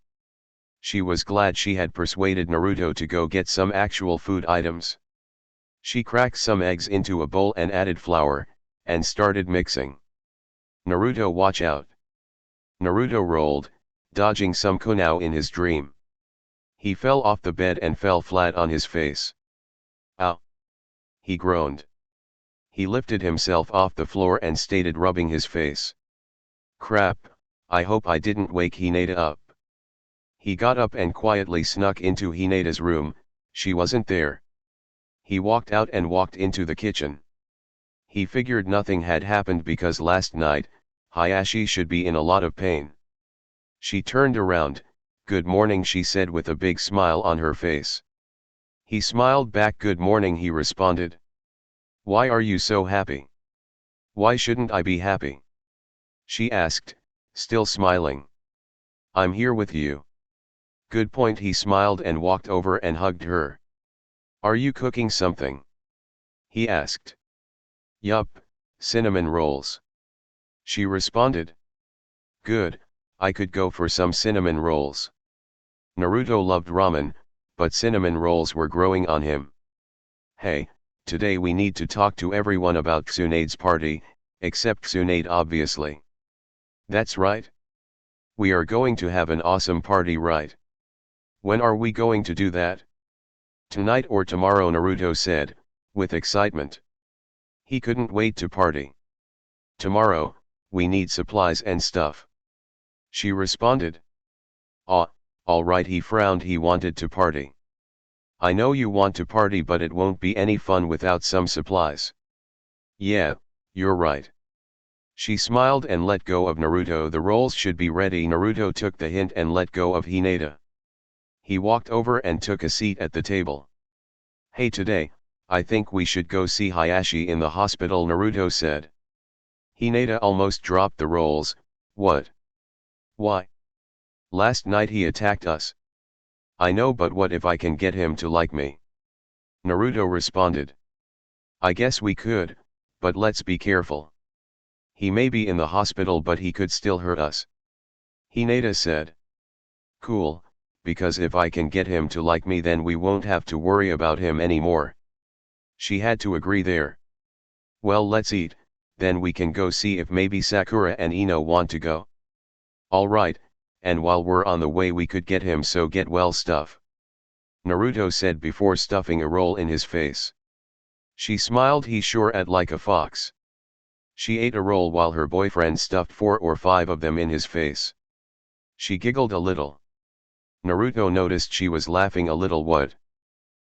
She was glad she had persuaded Naruto to go get some actual food items. She cracked some eggs into a bowl and added flour, and started mixing. Naruto, watch out. Naruto rolled, dodging some kunao in his dream. He fell off the bed and fell flat on his face. Ow! He groaned. He lifted himself off the floor and started rubbing his face. Crap, I hope I didn't wake Hinata up. He got up and quietly snuck into Hinata's room. She wasn't there. He walked out and walked into the kitchen. He figured nothing had happened because last night, Hayashi should be in a lot of pain. She turned around. Good morning, she said with a big smile on her face. He smiled back. Good morning, he responded. Why are you so happy? Why shouldn't I be happy? She asked, still smiling. I'm here with you. Good point, he smiled and walked over and hugged her. Are you cooking something? He asked. Yup, cinnamon rolls. She responded. Good, I could go for some cinnamon rolls. Naruto loved ramen, but cinnamon rolls were growing on him. Hey, today we need to talk to everyone about Tsunade's party, except Tsunade obviously. That's right. We are going to have an awesome party, right? When are we going to do that? Tonight or tomorrow, Naruto said, with excitement. He couldn't wait to party. Tomorrow, we need supplies and stuff. She responded. Ah, alright, he frowned. He wanted to party. I know you want to party, but it won't be any fun without some supplies. Yeah, you're right. She smiled and let go of Naruto. The rolls should be ready. Naruto took the hint and let go of Hinata. He walked over and took a seat at the table. Hey, today, I think we should go see Hayashi in the hospital, Naruto said. Hinata almost dropped the rolls. What? Why? Last night he attacked us. I know, but what if I can get him to like me? Naruto responded. I guess we could, but let's be careful. He may be in the hospital, but he could still hurt us. Hinata said. Cool, because if I can get him to like me, then we won't have to worry about him anymore. She had to agree there. Well, let's eat, then we can go see if maybe Sakura and Ino want to go. Alright, and while we're on the way we could get him so get well stuff. Naruto said before stuffing a roll in his face. She smiled. He sure ate like a fox. She ate a roll while her boyfriend stuffed 4 or 5 of them in his face. She giggled a little. Naruto noticed she was laughing a little. What?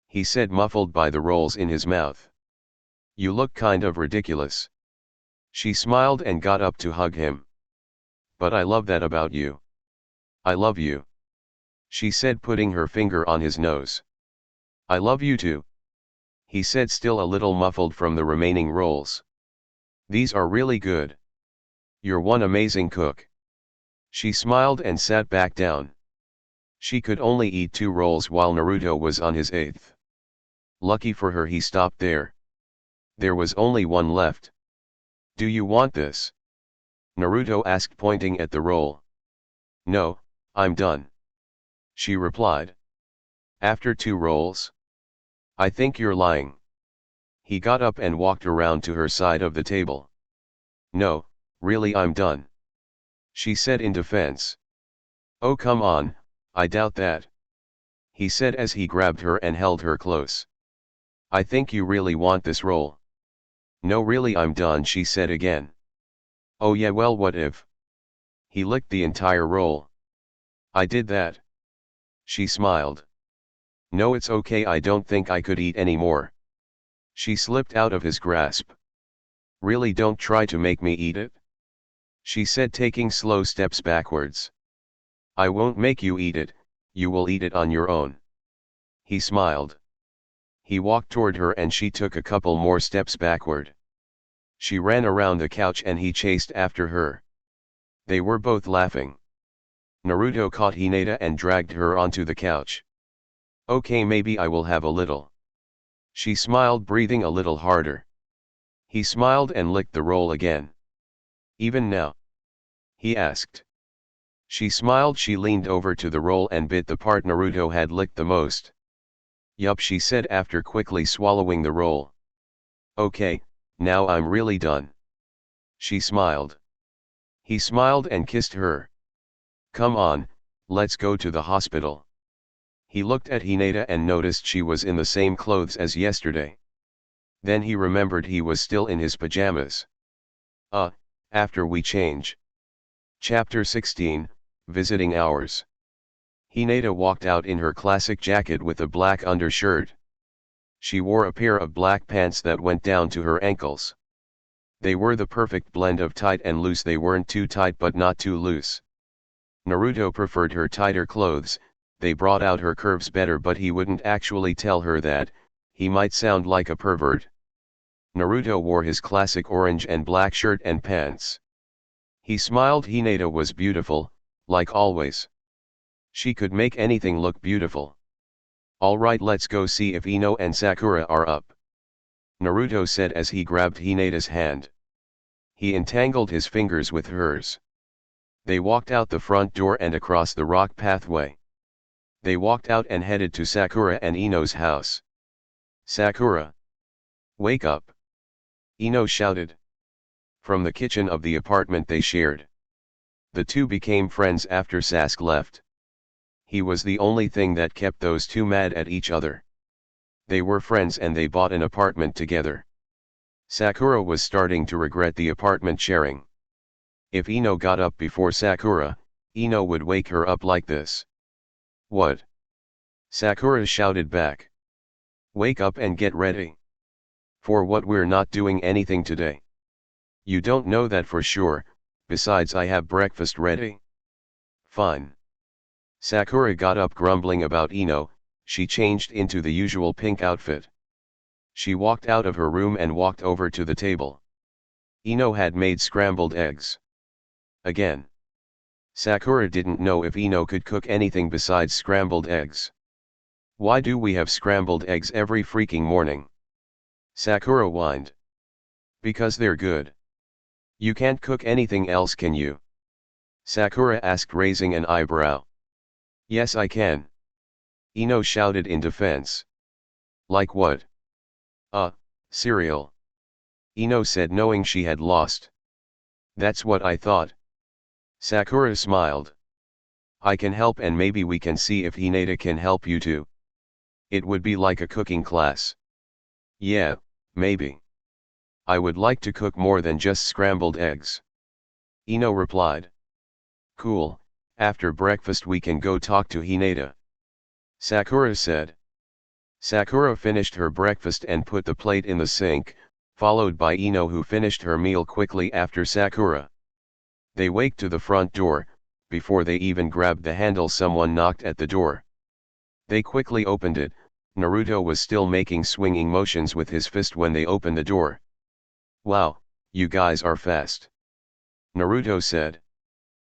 He said, muffled by the rolls in his mouth. You look kind of ridiculous. She smiled and got up to hug him. But I love that about you. I love you. She said, putting her finger on his nose. I love you too. He said, still a little muffled from the remaining rolls. These are really good. You're one amazing cook. She smiled and sat back down. She could only eat 2 rolls while Naruto was on his 8th. Lucky for her, he stopped there. There was only 1 left. Do you want this? Naruto asked, pointing at the roll. No, I'm done. She replied. After 2 rolls? I think you're lying. He got up and walked around to her side of the table. No, really I'm done. She said in defense. Oh come on, I doubt that. He said as he grabbed her and held her close. I think you really want this role. No really I'm done, she said again. Oh yeah, well what if? He licked the entire roll. I did that. She smiled. No it's okay, I don't think I could eat any more. She slipped out of his grasp. Really don't try to make me eat it? She said, taking slow steps backwards. I won't make you eat it, you will eat it on your own. He smiled. He walked toward her and she took a couple more steps backward. She ran around the couch and he chased after her. They were both laughing. Naruto caught Hinata and dragged her onto the couch. Okay, maybe I will have a little. She smiled, breathing a little harder. He smiled and licked the roll again. Even now? He asked. She smiled. She leaned over to the roll and bit the part Naruto had licked the most. Yup, she said after quickly swallowing the roll. Okay, now I'm really done. She smiled. He smiled and kissed her. Come on, let's go to the hospital. He looked at Hinata and noticed she was in the same clothes as yesterday. Then he remembered he was still in his pajamas. After we change. Chapter 16, Visiting Hours. Hinata walked out in her classic jacket with a black undershirt. She wore a pair of black pants that went down to her ankles. They were the perfect blend of tight and loose. They weren't too tight but not too loose. Naruto preferred her tighter clothes, they brought out her curves better, but he wouldn't actually tell her that, he might sound like a pervert. Naruto wore his classic orange and black shirt and pants. He smiled. Hinata was beautiful, like always. She could make anything look beautiful. Alright, let's go see if Ino and Sakura are up. Naruto said as he grabbed Hinata's hand. He entangled his fingers with hers. They walked out the front door and across the rock pathway. They walked out and headed to Sakura and Ino's house. Sakura! Wake up! Ino shouted. From the kitchen of the apartment they shared. The two became friends after Sasuke left. He was the only thing that kept those two mad at each other. They were friends and they bought an apartment together. Sakura was starting to regret the apartment sharing. If Ino got up before Sakura, Ino would wake her up like this. What? Sakura shouted back. Wake up and get ready. For what? We're not doing anything today. You don't know that for sure, besides I have breakfast ready. Fine. Sakura got up grumbling about Ino. She changed into the usual pink outfit. She walked out of her room and walked over to the table. Ino had made scrambled eggs. Again. Sakura didn't know if Ino could cook anything besides scrambled eggs. Why do we have scrambled eggs every freaking morning? Sakura whined. Because they're good. You can't cook anything else, can you? Sakura asked, raising an eyebrow. Yes I can. Ino shouted in defense. Like what? Cereal. Ino said, knowing she had lost. That's what I thought. Sakura smiled. I can help and maybe we can see if Hinata can help you too. It would be like a cooking class. Yeah, maybe. I would like to cook more than just scrambled eggs. Ino replied. Cool, after breakfast we can go talk to Hinata. Sakura said. Sakura finished her breakfast and put the plate in the sink, followed by Ino, who finished her meal quickly after Sakura. They walked to the front door. Before they even grabbed the handle, someone knocked at the door. They quickly opened it. Naruto was still making swinging motions with his fist when they opened the door. Wow, you guys are fast. Naruto said.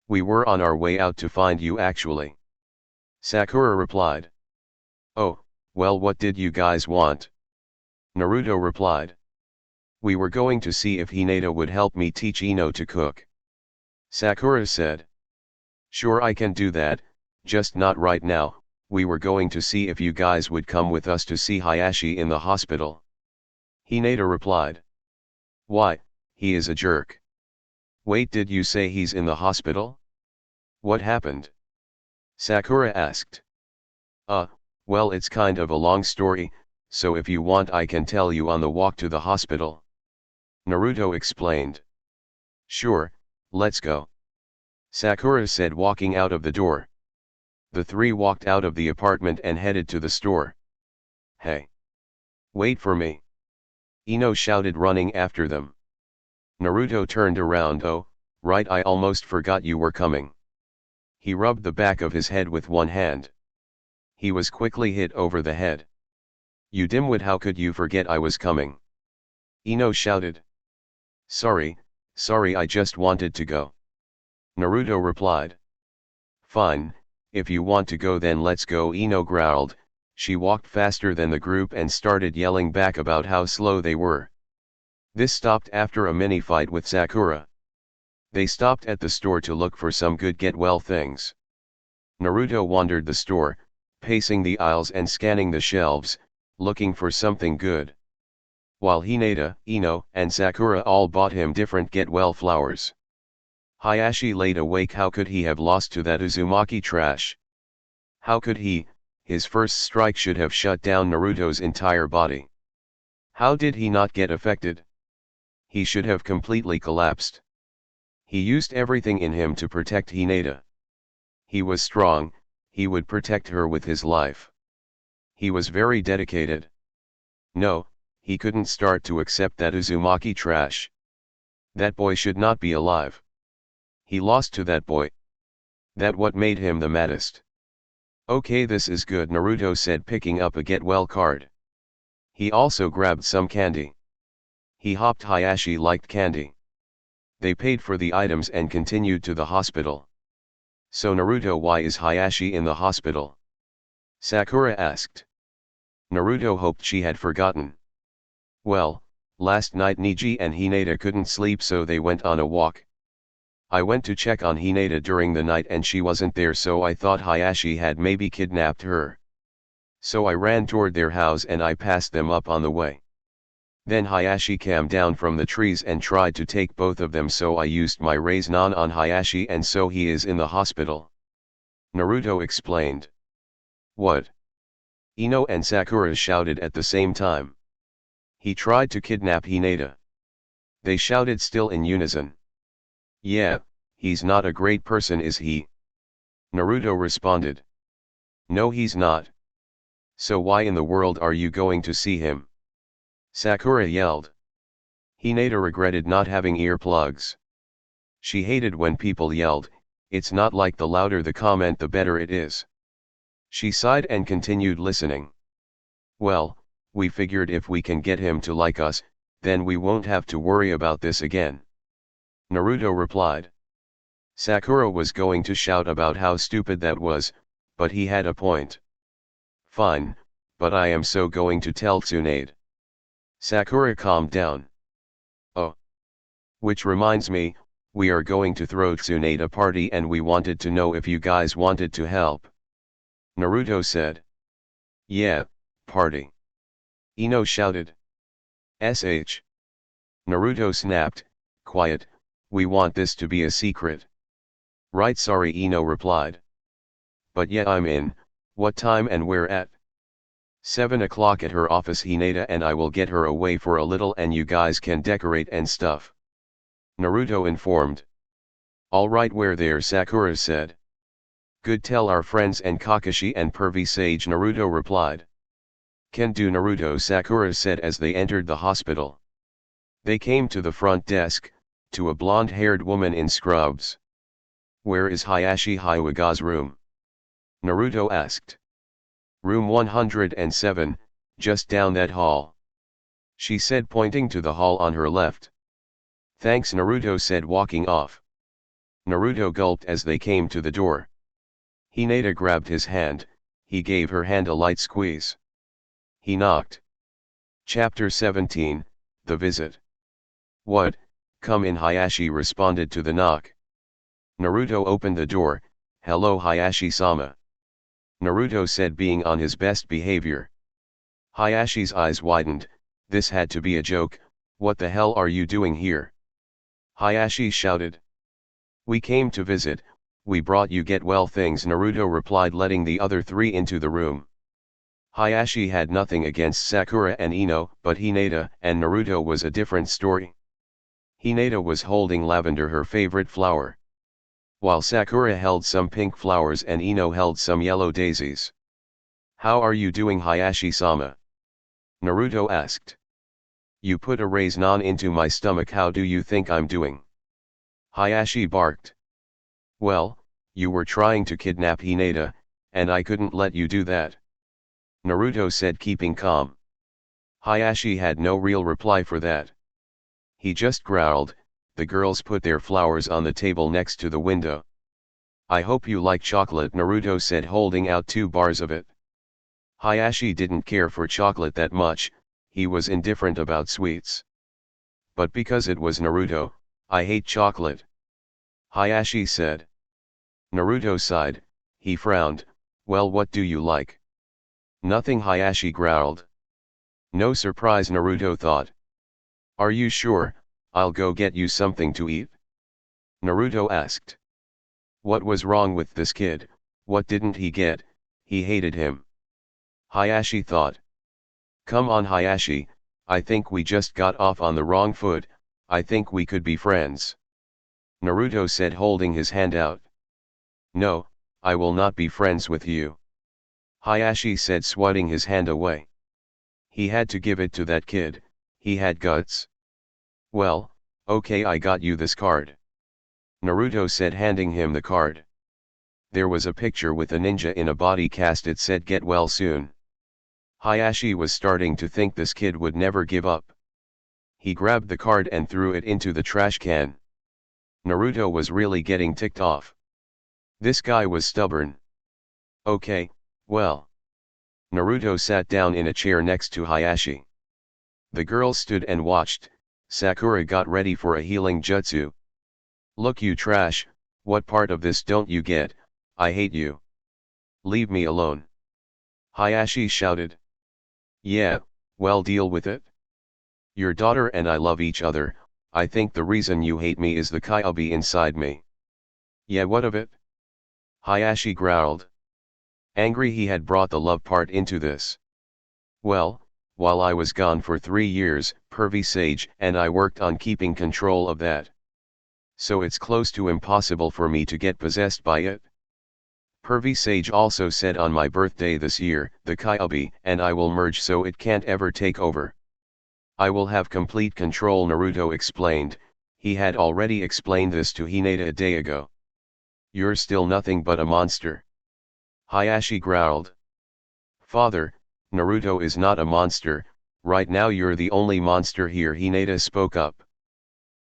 We were on our way out to find you actually. Sakura replied. Oh, well, what did you guys want? Naruto replied. We were going to see if Hinata would help me teach Ino to cook. Sakura said. Sure, I can do that, just not right now. we were going to see if you guys would come with us to see Hayashi in the hospital. Hinata replied. Why, he is a jerk. Wait, did you say he's in the hospital? What happened? Sakura asked. Well, it's kind of a long story, so if you want I can tell you on the walk to the hospital. Naruto explained. Sure, let's go. Sakura said, walking out of the door. The three walked out of the apartment and headed to the store. Hey! Wait for me! Ino shouted, running after them. Naruto turned around. Oh, right, I almost forgot you were coming. He rubbed the back of his head with one hand. He was quickly hit over the head. You dimwit, how could you forget I was coming? Ino shouted. Sorry, I just wanted to go. Naruto replied. Fine, if you want to go then let's go, Ino growled. She walked faster than the group and started yelling back about how slow they were. This stopped after a mini fight with Sakura. They stopped at the store to look for some good get-well things. Naruto wandered the store, pacing the aisles and scanning the shelves, looking for something good. While Hinata, Ino, and Sakura all bought him different get-well flowers. Hayashi laid awake. How could he have lost to that Uzumaki trash? How could he? His first strike should have shut down Naruto's entire body. How did he not get affected? He should have completely collapsed. He used everything in him to protect Hinata. He was strong, he would protect her with his life. He was very dedicated. No, he couldn't start to accept that Uzumaki trash. That boy should not be alive. He lost to that boy. That what made him the maddest. Okay, this is good, Naruto said, picking up a get well card. He also grabbed some candy. He hoped Hayashi liked candy. They paid for the items and continued to the hospital. So Naruto, why is Hayashi in the hospital? Sakura asked. Naruto hoped she had forgotten. Well, last night Neji and Hinata couldn't sleep, so they went on a walk. I went to check on Hinata during the night and she wasn't there, so I thought Hayashi had maybe kidnapped her. So I ran toward their house and I passed them up on the way. Then Hayashi came down from the trees and tried to take both of them, so I used my Rasengan on Hayashi and so he is in the hospital. Naruto explained. What? Ino and Sakura shouted at the same time. He tried to kidnap Hinata. They shouted still in unison. Yeah, he's not a great person, is he? Naruto responded. No, he's not. So why in the world are you going to see him? Sakura yelled. Hinata regretted not having earplugs. She hated when people yelled. It's not like the louder the comment the better it is. She sighed and continued listening. Well, we figured if we can get him to like us, then we won't have to worry about this again. Naruto replied. Sakura was going to shout about how stupid that was, but he had a point. Fine, but I am so going to tell Tsunade. Sakura calmed down. Oh. Which reminds me, we are going to throw Tsunade a party and we wanted to know if you guys wanted to help. Naruto said. Yeah, party. Ino shouted. SH. Naruto snapped, quiet, we want this to be a secret. Right, sorry, Ino replied. But yeah, I'm in. What time and where at? 7 o'clock at her office, Hinata, and I will get her away for a little and you guys can decorate and stuff. Naruto informed. Alright, where there, Sakura said. Good, tell our friends and Kakashi and Pervy Sage, Naruto replied. Can do, Naruto, Sakura said as they entered the hospital. They came to the front desk, to a blonde-haired woman in scrubs. Where is Hayashi Hyuga's room? Naruto asked. Room 107, just down that hall. She said, pointing to the hall on her left. Thanks, Naruto said, walking off. Naruto gulped as they came to the door. Hinata grabbed his hand, he gave her hand a light squeeze. He knocked. Chapter 17, The Visit. What? Come in, Hayashi responded to the knock. Naruto opened the door. Hello, Hayashi-sama. Naruto said, being on his best behavior. Hayashi's eyes widened. This had to be a joke. What the hell are you doing here? Hayashi shouted. We came to visit, we brought you get well things, Naruto replied, letting the other three into the room. Hayashi had nothing against Sakura and Ino, but Hinata and Naruto was a different story. Hinata was holding lavender, her favorite flower, while Sakura held some pink flowers and Ino held some yellow daisies. How are you doing, Hayashi-sama? Naruto asked. You put a raisin into my stomach, how do you think I'm doing? Hayashi barked. Well, you were trying to kidnap Hinata, and I couldn't let you do that, Naruto said, keeping calm. Hayashi had no real reply for that. He just growled. The girls put their flowers on the table next to the window. I hope you like chocolate, Naruto said, holding out 2 bars of it. Hayashi didn't care for chocolate that much, he was indifferent about sweets. But because it was Naruto, I hate chocolate, Hayashi said. Naruto sighed, he frowned. Well, what do you like? Nothing, Hayashi growled. No surprise, Naruto thought. Are you sure? I'll go get you something to eat, Naruto asked. What was wrong with this kid? What didn't he get? He hated him, Hayashi thought. Come on, Hayashi, I think we just got off on the wrong foot. I think we could be friends, Naruto said, holding his hand out. No, I will not be friends with you, Hayashi said, swatting his hand away. He had to give it to that kid, he had guts. Well, okay, I got you this card, Naruto said, handing him the card. There was a picture with a ninja in a body cast. It said, get well soon. Hayashi was starting to think this kid would never give up. He grabbed the card and threw it into the trash can. Naruto was really getting ticked off. This guy was stubborn. Okay, well. Naruto sat down in a chair next to Hayashi. The girls stood and watched. Sakura got ready for a healing jutsu. Look, you trash, what part of this don't you get? I hate you. Leave me alone, Hayashi shouted. Yeah, well, deal with it. Your daughter and I love each other. I think the reason you hate me is the Kyuubi inside me. Yeah, what of it? Hayashi growled. Angry he had brought the love part into this. Well, while I was gone for 3 years, Pervy Sage and I worked on keeping control of that. So it's close to impossible for me to get possessed by it. Pervy Sage also said on my birthday this year, the Kyuubi and I will merge so it can't ever take over. I will have complete control, Naruto explained. He had already explained this to Hinata a day ago. You're still nothing but a monster, Hayashi growled. Father, Naruto is not a monster. Right now you're the only monster here, Hinata spoke up.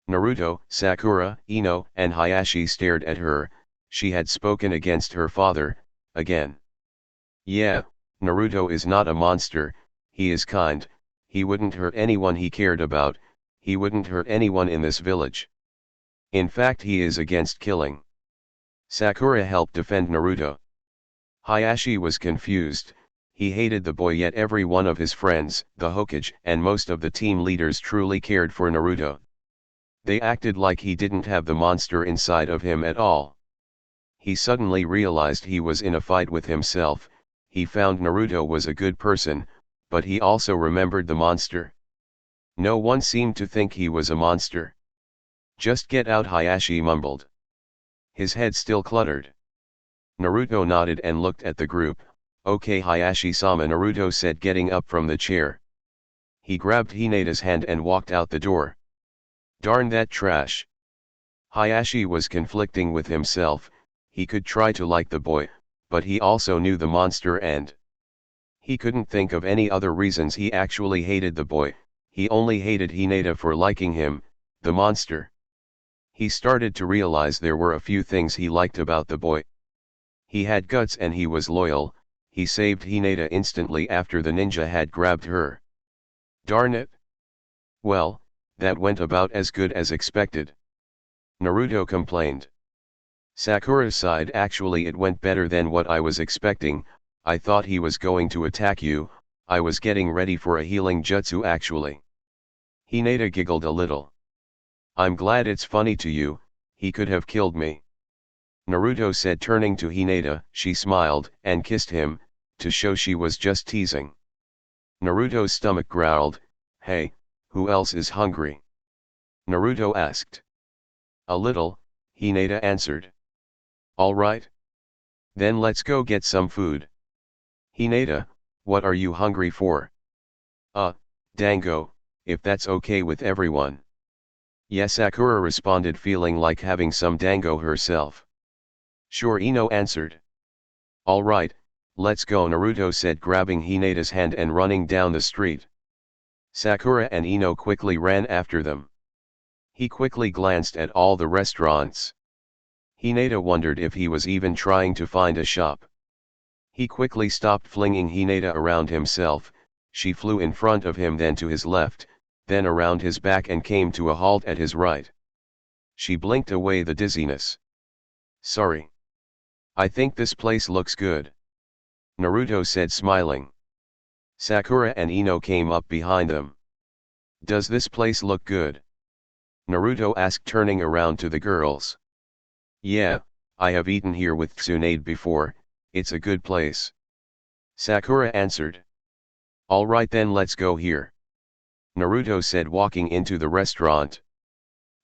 Naruto, Sakura, Ino, and Hayashi stared at her. She had spoken against her father, again. Yeah, Naruto is not a monster, he is kind, he wouldn't hurt anyone he cared about, he wouldn't hurt anyone in this village. In fact, he is against killing. Sakura helped defend Naruto. Hayashi was confused. He hated the boy, yet every one of his friends, the Hokage, and most of the team leaders truly cared for Naruto. They acted like he didn't have the monster inside of him at all. He suddenly realized he was in a fight with himself. He found Naruto was a good person, but he also remembered the monster. No one seemed to think he was a monster. Just get out, Hayashi mumbled. His head still cluttered. Naruto nodded and looked at the group. Okay, Hayashi-sama, Naruto said, getting up from the chair. He grabbed Hinata's hand and walked out the door. Darn that trash. Hayashi was conflicting with himself. He could try to like the boy, but he also knew the monster and he couldn't think of any other reasons he actually hated the boy. He only hated Hinata for liking him, the monster. He started to realize there were a few things he liked about the boy. He had guts and he was loyal. He saved Hinata instantly after the ninja had grabbed her. Darn it. Well, that went about as good as expected, Naruto complained. Sakura sighed. Actually, it went better than what I was expecting. I thought he was going to attack you, I was getting ready for a healing jutsu actually. Hinata giggled a little. I'm glad it's funny to you, he could have killed me. Naruto said, turning to Hinata. She smiled and kissed him, to show she was just teasing. Naruto's stomach growled, hey, who else is hungry? Naruto asked. A little, Hinata answered. Alright. Then let's go get some food. Hinata, what are you hungry for? Dango, if that's okay with everyone. Yes, Sakura responded, feeling like having some dango herself. Sure, Ino answered. Alright, let's go, Naruto said, grabbing Hinata's hand and running down the street. Sakura and Ino quickly ran after them. He quickly glanced at all the restaurants. Hinata wondered if he was even trying to find a shop. He quickly stopped flinging Hinata around himself. She flew in front of him, then to his left, then around his back and came to a halt at his right. She blinked away the dizziness. Sorry. I think this place looks good. Naruto said, smiling. Sakura and Ino came up behind them. Does this place look good? Naruto asked, turning around to the girls. Yeah, I have eaten here with Tsunade before, it's a good place. Sakura answered. Alright then, let's go here. Naruto said, walking into the restaurant.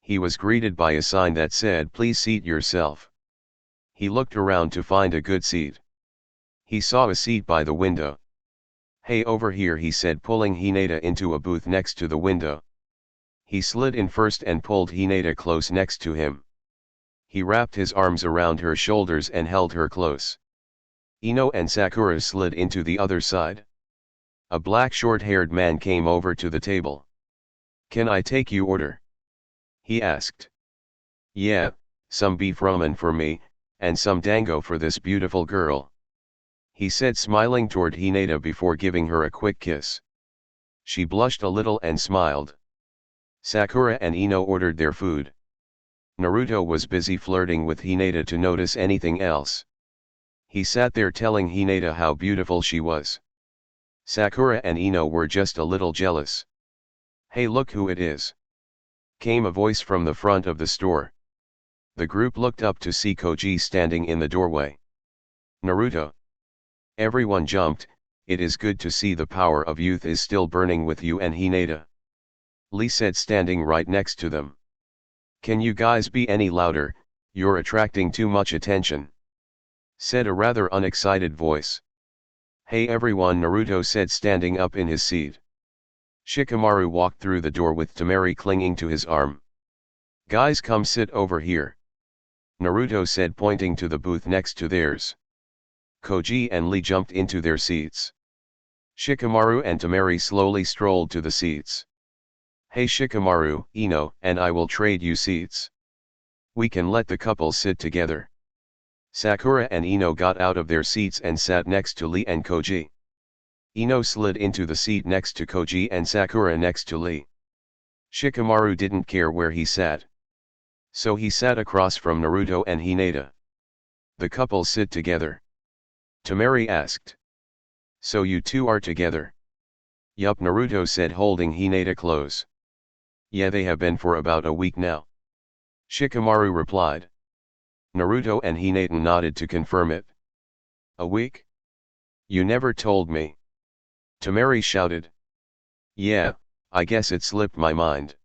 He was greeted by a sign that said, please seat yourself. He looked around to find a good seat. He saw a seat by the window. Hey, over here, he said, pulling Hinata into a booth next to the window. He slid in first and pulled Hinata close next to him. He wrapped his arms around her shoulders and held her close. Ino and Sakura slid into the other side. A black short-haired man came over to the table. Can I take your order? He asked. Yeah, some beef ramen for me, and some dango for this beautiful girl. He said, smiling toward Hinata before giving her a quick kiss. She blushed a little and smiled. Sakura and Ino ordered their food. Naruto was busy flirting with Hinata to notice anything else. He sat there telling Hinata how beautiful she was. Sakura and Ino were just a little jealous. Hey, look who it is. Came a voice from the front of the store. The group looked up to see Koji standing in the doorway. Naruto. Everyone jumped. It is good to see the power of youth is still burning with you and Hinata. Lee said, standing right next to them. Can you guys be any louder, you're attracting too much attention. Said a rather unexcited voice. Hey everyone, Naruto said, standing up in his seat. Shikamaru walked through the door with Temari clinging to his arm. Guys, come sit over here. Naruto said, pointing to the booth next to theirs. Koji and Lee jumped into their seats. Shikamaru and Temari slowly strolled to the seats. Hey Shikamaru, Ino and I will trade you seats. We can let the couple sit together. Sakura and Ino got out of their seats and sat next to Lee and Koji. Ino slid into the seat next to Koji and Sakura next to Lee. Shikamaru didn't care where he sat. So he sat across from Naruto and Hinata. The couple sit together. Temari asked. So you two are together? Yup, Naruto said, holding Hinata close. Yeah, they have been for about a week now. Shikamaru replied. Naruto and Hinata nodded to confirm it. A week? You never told me. Temari shouted. Yeah, I guess it slipped my mind.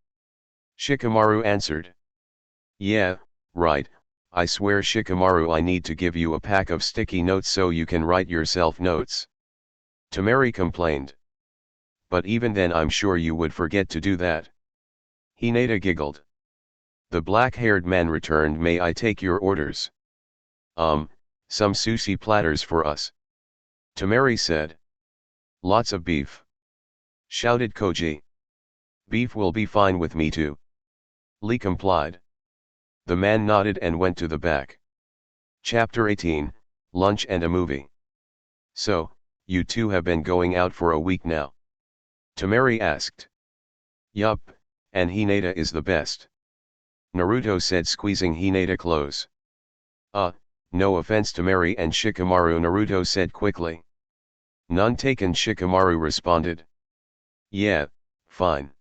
Shikamaru answered. Yeah, right, I swear Shikamaru, I need to give you a pack of sticky notes so you can write yourself notes. Temari complained. But even then I'm sure you would forget to do that. Hinata giggled. The black-haired man returned. May I take your orders? Some sushi platters for us. Temari said. Lots of beef. Shouted Koji. Beef will be fine with me too. Lee complied. The man nodded and went to the back. Chapter 18, Lunch and a Movie. So, you two have been going out for a week now? Temari asked. Yup, and Hinata is the best. Naruto said, squeezing Hinata close. No offense to Mary and Shikamaru, Naruto said quickly. None taken, Shikamaru responded. Yeah, fine.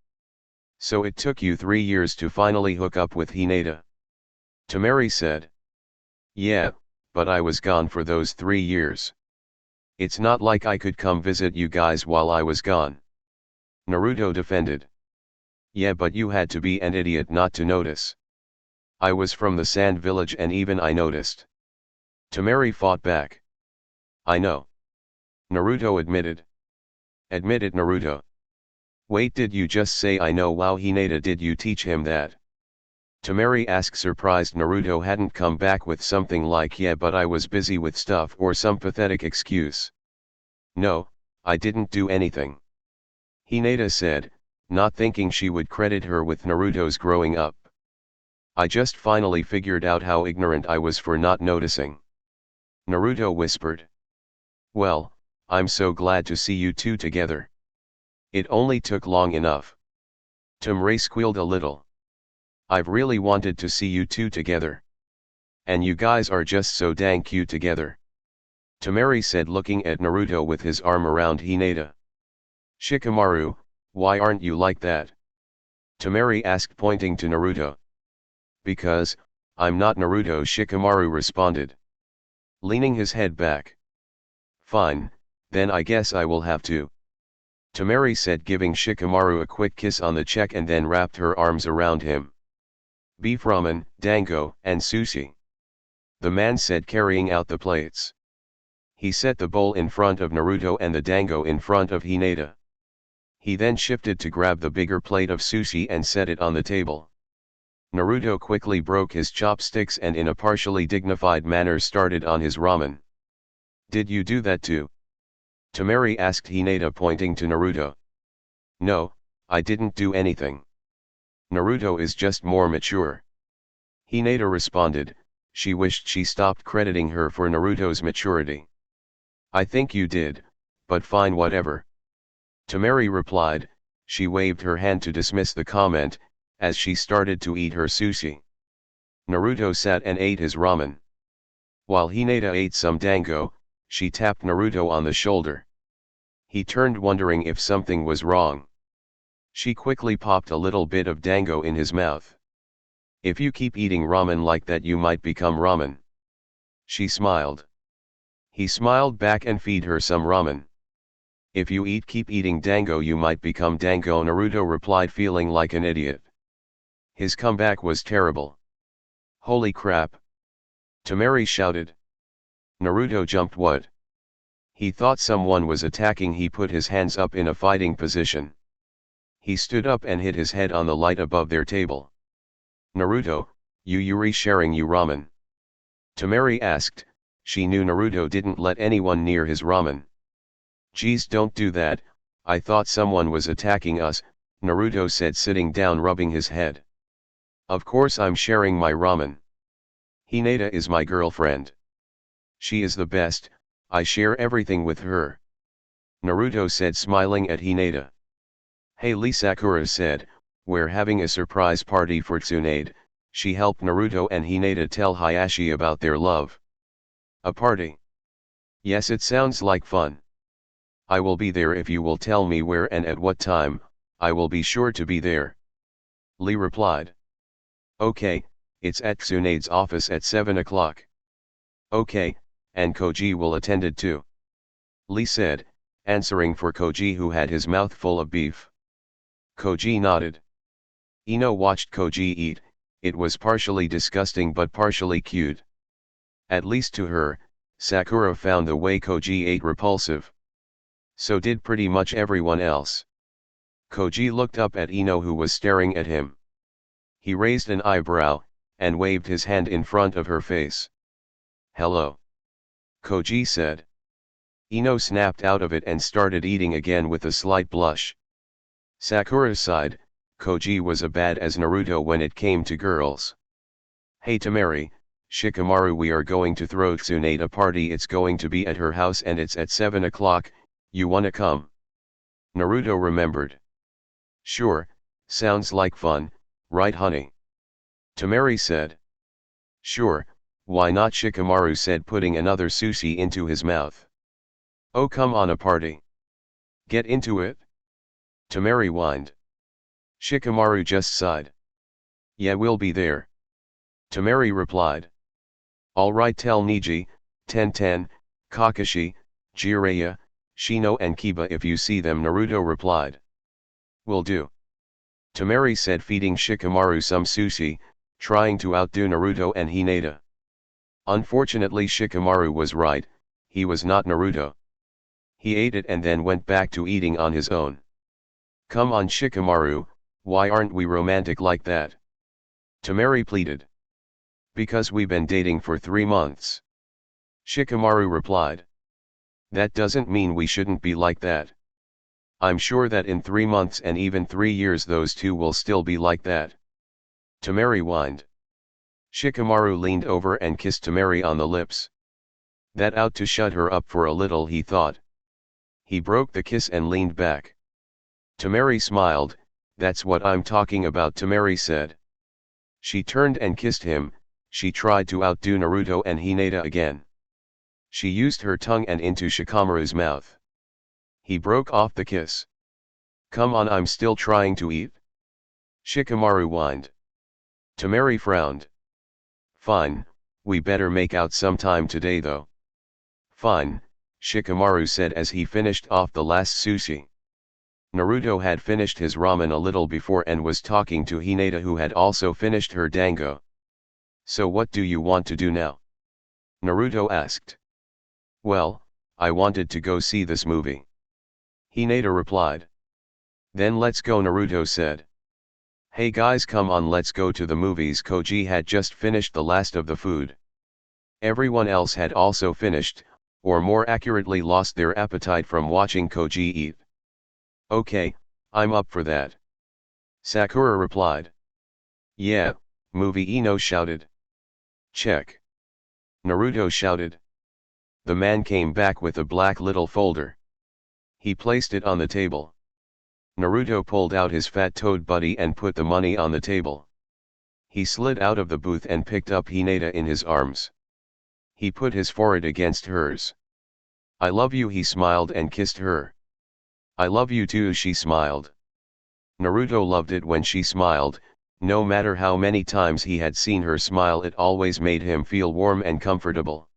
So it took you 3 years to finally hook up with Hinata? Temari said. Yeah, but I was gone for those 3 years. It's not like I could come visit you guys while I was gone. Naruto defended. Yeah, but you had to be an idiot not to notice. I was from the Sand Village and even I noticed. Temari fought back. I know. Naruto admitted. Admit it, Naruto. Wait, did you just say I know? Wow, Hinata, did you teach him that? Temari asked, surprised Naruto hadn't come back with something like yeah, but I was busy with stuff or some pathetic excuse. No, I didn't do anything. Hinata said, not thinking she would credit her with Naruto's growing up. I just finally figured out how ignorant I was for not noticing. Naruto whispered. Well, I'm so glad to see you two together. It only took long enough. Temari squealed a little. I've really wanted to see you two together. And you guys are just so dang cute together. Temari said, looking at Naruto with his arm around Hinata. Shikamaru, why aren't you like that? Temari asked, pointing to Naruto. Because, I'm not Naruto, Shikamaru responded. Leaning his head back. Fine, then I guess I will have to. Temari said, giving Shikamaru a quick kiss on the cheek and then wrapped her arms around him. Beef ramen, dango, and sushi. The man said, carrying out the plates. He set the bowl in front of Naruto and the dango in front of Hinata. He then shifted to grab the bigger plate of sushi and set it on the table. Naruto quickly broke his chopsticks and in a partially dignified manner started on his ramen. Did you do that too? Temari asked Hinata, pointing to Naruto. No, I didn't do anything. Naruto is just more mature. Hinata responded. She wished she stopped crediting her for Naruto's maturity. I think you did, but fine, whatever. Temari replied. She waved her hand to dismiss the comment, as she started to eat her sushi. Naruto sat and ate his ramen. While Hinata ate some dango, she tapped Naruto on the shoulder. He turned, wondering if something was wrong. She quickly popped a little bit of dango in his mouth. If you keep eating ramen like that, you might become ramen. She smiled. He smiled back and feed her some ramen. If you keep eating dango, you might become dango, Naruto replied, feeling like an idiot. His comeback was terrible. Holy crap! Temari shouted. Naruto jumped. What? He thought someone was attacking. He put his hands up in a fighting position. He stood up and hit his head on the light above their table. Naruto, you Yuri sharing you ramen? Temari asked. She knew Naruto didn't let anyone near his ramen. Geez, don't do that, I thought someone was attacking us, Naruto said, sitting down, rubbing his head. Of course I'm sharing my ramen. Hinata is my girlfriend. She is the best, I share everything with her. Naruto said, smiling at Hinata. Hey Lee, Sakura said, we're having a surprise party for Tsunade. She helped Naruto and Hinata tell Hayashi about their love. A party? Yes, it sounds like fun. I will be there if you will tell me where and at what time. I will be sure to be there. Lee replied. Okay, it's at Tsunade's office at 7 o'clock. Okay, and Koji will attend it too. Lee said, answering for Koji, who had his mouth full of beef. Koji nodded. Ino watched Koji eat. It was partially disgusting but partially cute. At least to her, Sakura found the way Koji ate repulsive. So did pretty much everyone else. Koji looked up at Ino, who was staring at him. He raised an eyebrow, and waved his hand in front of her face. Hello. Koji said. Ino snapped out of it and started eating again with a slight blush. Sakura sighed. Koji was as bad as Naruto when it came to girls. Hey Temari, Shikamaru, we are going to throw Tsunade a party. It's going to be at her house and it's at 7 o'clock, you wanna come? Naruto remembered. Sure, sounds like fun, right honey? Temari said. Sure, Why not, Shikamaru said, putting another sushi into his mouth. Oh, come on, a party. Get into it. Temari whined. Shikamaru just sighed. Yeah, we'll be there. Temari replied. Alright, tell Niji, Tenten, Kakashi, Jiraiya, Shino and Kiba if you see them, Naruto replied. Will do. Temari said, feeding Shikamaru some sushi, trying to outdo Naruto and Hinata. Unfortunately, Shikamaru was right, he was not Naruto. He ate it and then went back to eating on his own. Come on, Shikamaru, why aren't we romantic like that? Temari pleaded. Because we've been dating for 3 months. Shikamaru replied. That doesn't mean we shouldn't be like that. I'm sure that in 3 months and even 3 years those two will still be like that. Temari whined. Shikamaru leaned over and kissed Temari on the lips. That ought to shut her up for a little, he thought. He broke the kiss and leaned back. Temari smiled. That's what I'm talking about, Temari said. She turned and kissed him. She tried to outdo Naruto and Hinata again. She used her tongue and into Shikamaru's mouth. He broke off the kiss. Come on, I'm still trying to eat. Shikamaru whined. Temari frowned. Fine, we better make out sometime today though. Fine, Shikamaru said as he finished off the last sushi. Naruto had finished his ramen a little before and was talking to Hinata, who had also finished her dango. So what do you want to do now? Naruto asked. Well, I wanted to go see this movie. Hinata replied. Then let's go, Naruto said. Hey guys, come on, let's go to the movies. Koji had just finished the last of the food. Everyone else had also finished, or more accurately lost their appetite from watching Koji eat. Okay, I'm up for that. Sakura replied. Yeah, movie, Ino shouted. Check. Naruto shouted. The man came back with a black little folder. He placed it on the table. Naruto pulled out his fat-toed buddy and put the money on the table. He slid out of the booth and picked up Hinata in his arms. He put his forehead against hers. I love you, he smiled and kissed her. I love you too, she smiled. Naruto loved it when she smiled. No matter how many times he had seen her smile, it always made him feel warm and comfortable.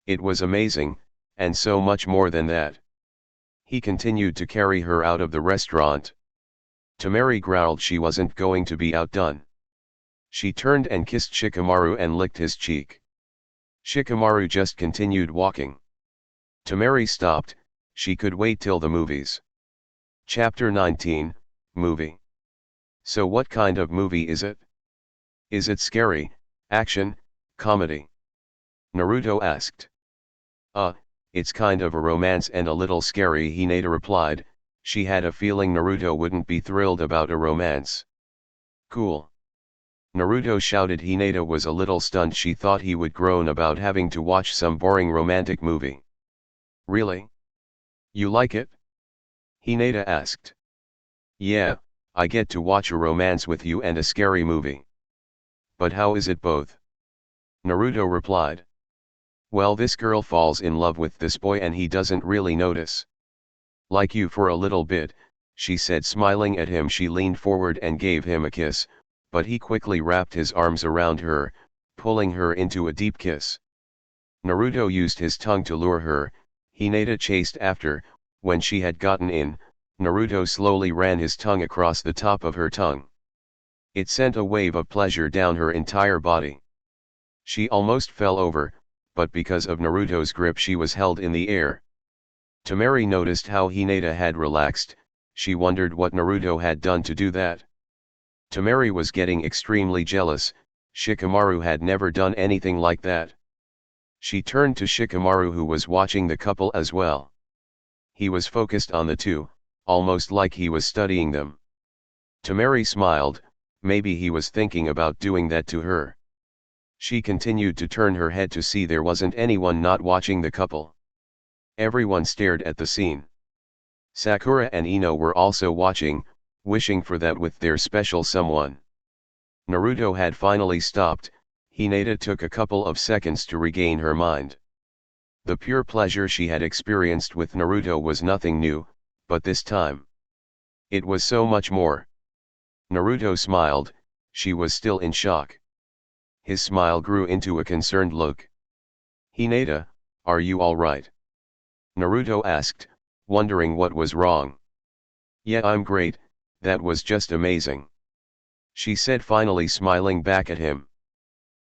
It was amazing, and so much more than that. He continued to carry her out of the restaurant. Temari growled she wasn't going to be outdone. She turned and kissed Shikamaru and licked his cheek. Shikamaru just continued walking. Temari stopped. She could wait till the movies. Chapter 19, Movie. So what kind of movie is it? Is it scary, action, comedy? Naruto asked. It's kind of a romance and a little scary, Hinata replied. She had a feeling Naruto wouldn't be thrilled about a romance. Cool. Naruto shouted. Hinata was a little stunned. She thought he would groan about having to watch some boring romantic movie. Really? You like it? Hinata asked. Yeah, I get to watch a romance with you and a scary movie. But how is it both? Naruto replied. Well, this girl falls in love with this boy and he doesn't really notice. Like you for a little bit, she said, smiling at him. She leaned forward and gave him a kiss, but he quickly wrapped his arms around her, pulling her into a deep kiss. Naruto used his tongue to lure her. Hinata chased after. When she had gotten in, Naruto slowly ran his tongue across the top of her tongue. It sent a wave of pleasure down her entire body. She almost fell over, but because of Naruto's grip she was held in the air. Temari noticed how Hinata had relaxed. She wondered what Naruto had done to do that. Temari was getting extremely jealous. Shikamaru had never done anything like that. She turned to Shikamaru, who was watching the couple as well. He was focused on the two, almost like he was studying them. Temari smiled. Maybe he was thinking about doing that to her. She continued to turn her head to see there wasn't anyone not watching the couple. Everyone stared at the scene. Sakura and Ino were also watching, wishing for that with their special someone. Naruto had finally stopped. Hinata took a couple of seconds to regain her mind. The pure pleasure she had experienced with Naruto was nothing new, but this time it was so much more. Naruto smiled, she was still in shock. His smile grew into a concerned look. "Hinata, are you alright?" Naruto asked, wondering what was wrong. "Yeah, I'm great, that was just amazing," she said, finally smiling back at him.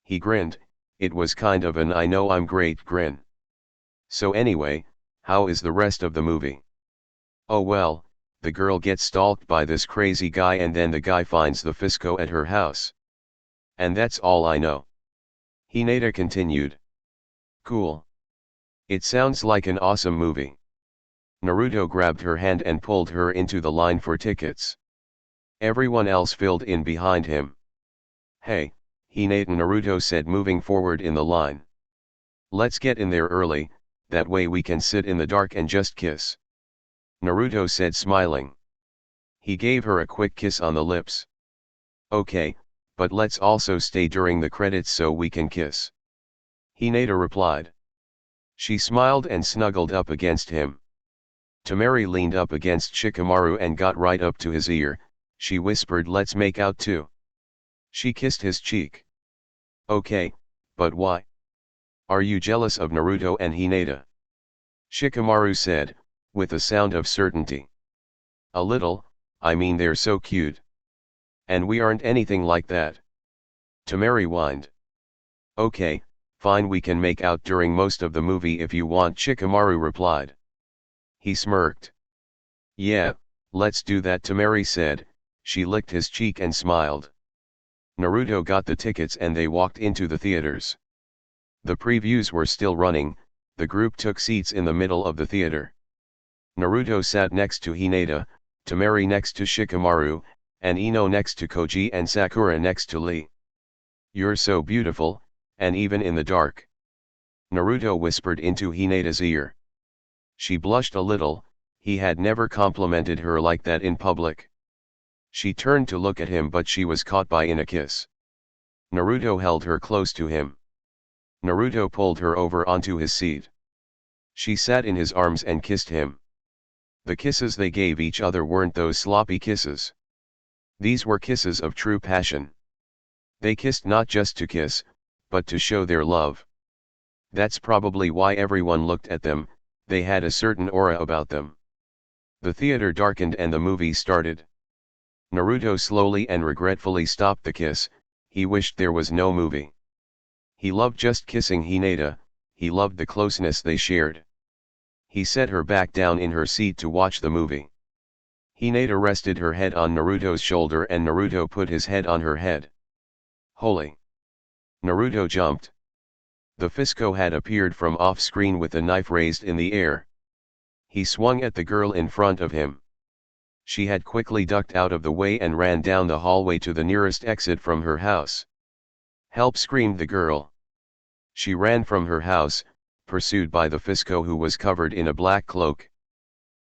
He grinned, it was kind of an "I know I'm great" grin. "So anyway, how is the rest of the movie?" "Oh well, the girl gets stalked by this crazy guy and then the guy finds the Fisco at her house. And that's all I know," Hinata continued. "Cool. It sounds like an awesome movie." Naruto grabbed her hand and pulled her into the line for tickets. Everyone else filled in behind him. "Hey, Hinata," Naruto said, moving forward in the line. "Let's get in there early, that way we can sit in the dark and just kiss," Naruto said, smiling. He gave her a quick kiss on the lips. "Okay, but let's also stay during the credits so we can kiss," Hinata replied. She smiled and snuggled up against him. Temari leaned up against Shikamaru and got right up to his ear. She whispered, "Let's make out too." She kissed his cheek. "Okay, but why? Are you jealous of Naruto and Hinata?" Shikamaru said, with a sound of certainty. "A little, I mean they're so cute. And we aren't anything like that." Temari whined. "Okay, fine, we can make out during most of the movie if you want," Shikamaru replied. He smirked. "Yeah, let's do that," Temari said. She licked his cheek and smiled. Naruto got the tickets and they walked into the theaters. The previews were still running. The group took seats in the middle of the theater. Naruto sat next to Hinata, Temari next to Shikamaru, and Ino next to Koji and Sakura next to Lee. "You're so beautiful, and even in the dark," Naruto whispered into Hinata's ear. She blushed a little. He had never complimented her like that in public. She turned to look at him, but she was caught by a kiss. Naruto held her close to him. Naruto pulled her over onto his seat. She sat in his arms and kissed him. The kisses they gave each other weren't those sloppy kisses. These were kisses of true passion. They kissed not just to kiss, but to show their love. That's probably why everyone looked at them. They had a certain aura about them. The theater darkened and the movie started. Naruto slowly and regretfully stopped the kiss. He wished there was no movie. He loved just kissing Hinata, he loved the closeness they shared. He set her back down in her seat to watch the movie. Hinata rested her head on Naruto's shoulder and Naruto put his head on her head. "Holy!" Naruto jumped. The Fisco had appeared from off-screen with a knife raised in the air. He swung at the girl in front of him. She had quickly ducked out of the way and ran down the hallway to the nearest exit from her house. "Help!" screamed the girl. She ran from her house, pursued by the Fisco, who was covered in a black cloak.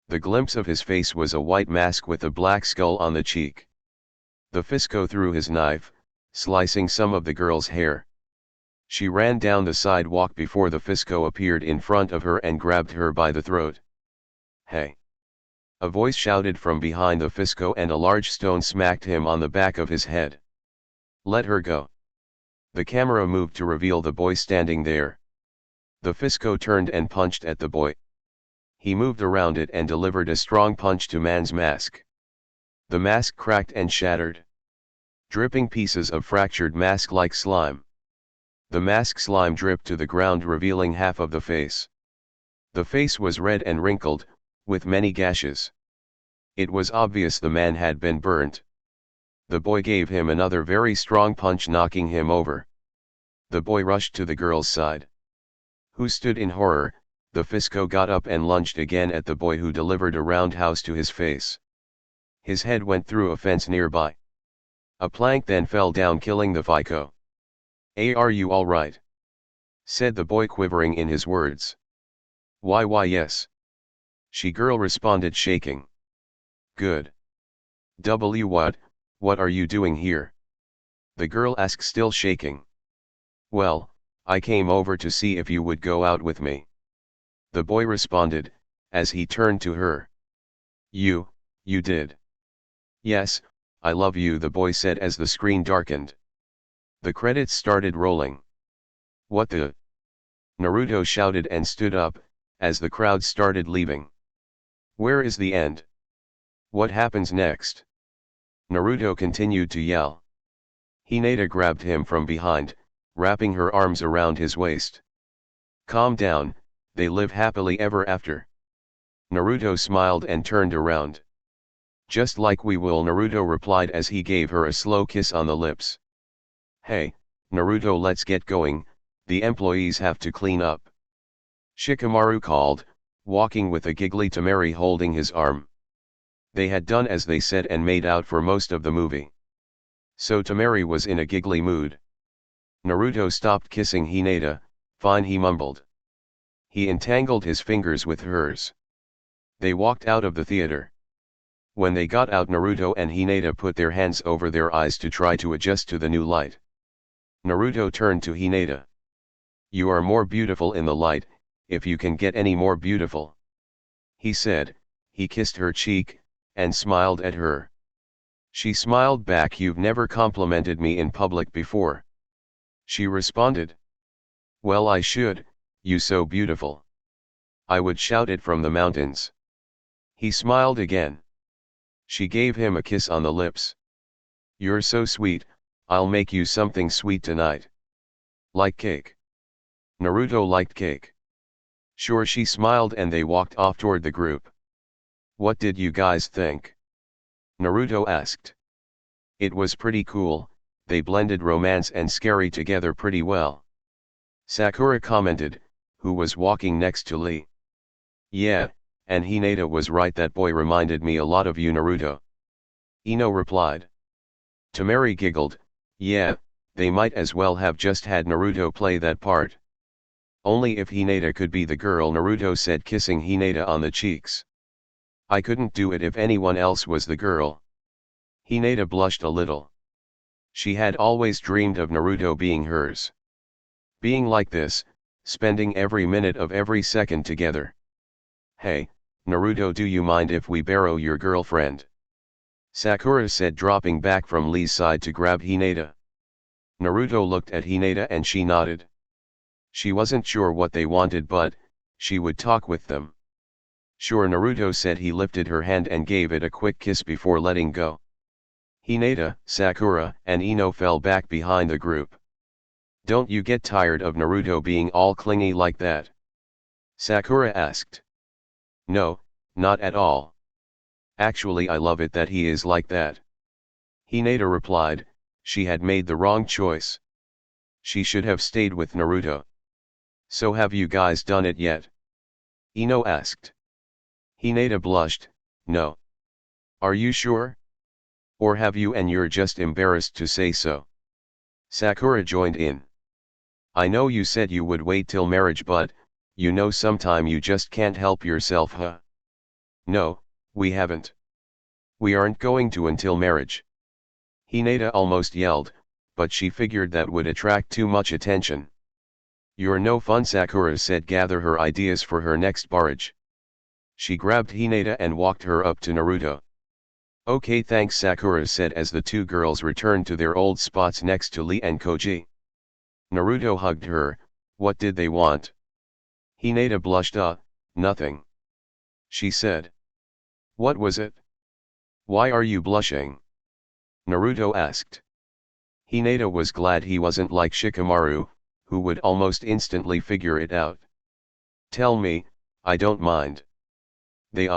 The glimpse of his face was a white mask with a black skull on the cheek. The Fisco threw his knife, slicing some of the girl's hair. She ran down the sidewalk before the Fisco appeared in front of her and grabbed her by the throat. "Hey!" a voice shouted from behind the Fisco, and a large stone smacked him on the back of his head. "Let her go." The camera moved to reveal the boy standing there. The Fisco turned and punched at the boy. He moved around it and delivered a strong punch to man's mask. The mask cracked and shattered. Dripping pieces of fractured mask like slime. The mask slime dripped to the ground, revealing half of the face. The face was red and wrinkled, with many gashes. It was obvious the man had been burnt. The boy gave him another very strong punch, knocking him over. The boy rushed to the girl's side, who stood in horror. The Fisco got up and lunged again at the boy, who delivered a roundhouse to his face. His head went through a fence nearby. A plank then fell down, killing the Fisco. "Are you all right?" said the boy, quivering in his words. Why yes." She girl responded, shaking. "Good. What are you doing here?" the girl asked, still shaking. Well, I came over to see if you would go out with me. The boy responded, as he turned to her. You did. Yes, I love you, the boy said as the screen darkened. The credits started rolling. What the? Naruto shouted and stood up, as the crowd started leaving. Where is the end? What happens next? Naruto continued to yell. Hinata grabbed him from behind, wrapping her arms around his waist. Calm down, they live happily ever after. Naruto smiled and turned around. Just like we will, Naruto replied as he gave her a slow kiss on the lips. Hey, Naruto, let's get going, the employees have to clean up. Shikamaru called, walking with a giggly Tamari holding his arm. They had done as they said and made out for most of the movie. So Tamari was in a giggly mood. Naruto stopped kissing Hinata, fine, he mumbled. He entangled his fingers with hers. They walked out of the theater. When they got out, Naruto and Hinata put their hands over their eyes to try to adjust to the new light. Naruto turned to Hinata. You are more beautiful in the light, if you can get any more beautiful. He said. He kissed her cheek, and smiled at her. She smiled back. You've never complimented me in public before. She responded. Well, I should, you so beautiful. I would shout it from the mountains. He smiled again. She gave him a kiss on the lips. You're so sweet, I'll make you something sweet tonight. Like cake? Naruto liked cake. Sure, she smiled and they walked off toward the group. What did you guys think? Naruto asked. It was pretty cool, they blended romance and scary together pretty well. Sakura commented, who was walking next to Lee. Yeah, and Hinata was right, that boy reminded me a lot of you, Naruto. Ino replied. Tamari giggled, yeah, they might as well have just had Naruto play that part. Only if Hinata could be the girl, Naruto said, kissing Hinata on the cheeks. I couldn't do it if anyone else was the girl. Hinata blushed a little. She had always dreamed of Naruto being hers. Being like this, spending every minute of every second together. Hey, Naruto, do you mind if we borrow your girlfriend? Sakura said, dropping back from Lee's side to grab Hinata. Naruto looked at Hinata and she nodded. She wasn't sure what they wanted, but she would talk with them. Sure, Naruto said. He lifted her hand and gave it a quick kiss before letting go. Hinata, Sakura, and Ino fell back behind the group. Don't you get tired of Naruto being all clingy like that? Sakura asked. No, not at all. Actually, I love it that he is like that. Hinata replied. She had made the wrong choice. She should have stayed with Naruto. So have you guys done it yet? Ino asked. Hinata blushed, no. Are you sure? Or have you and you're just embarrassed to say so? Sakura joined in. I know you said you would wait till marriage, but, you know, sometime you just can't help yourself, huh? No, we haven't. We aren't going to until marriage. Hinata almost yelled, but she figured that would attract too much attention. You're no fun, Sakura said. Gather her ideas for her next barrage. She grabbed Hinata and walked her up to Naruto. Okay, thanks, Sakura said as the two girls returned to their old spots next to Lee and Koji. Naruto hugged her. What did they want? Hinata blushed. Nothing. She said. What was it? Why are you blushing? Naruto asked. Hinata was glad he wasn't like Shikamaru, who would almost instantly figure it out. Tell me, I don't mind. They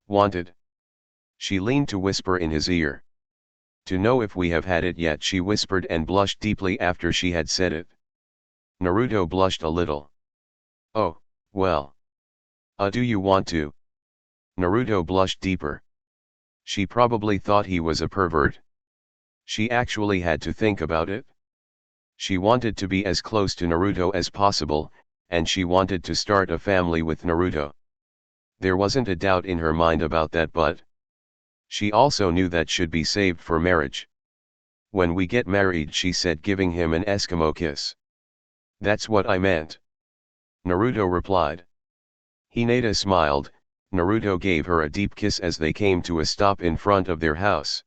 wanted. She leaned to whisper in his ear. To know if we have had it yet, she whispered and blushed deeply after she had said it. Naruto blushed a little. Oh, well. Do you want to? Naruto blushed deeper. She probably thought he was a pervert. She actually had to think about it. She wanted to be as close to Naruto as possible, and she wanted to start a family with Naruto. There wasn't a doubt in her mind about that, but she also knew that should be saved for marriage. When we get married, she said, giving him an Eskimo kiss. That's what I meant. Naruto replied. Hinata smiled. Naruto gave her a deep kiss as they came to a stop in front of their house.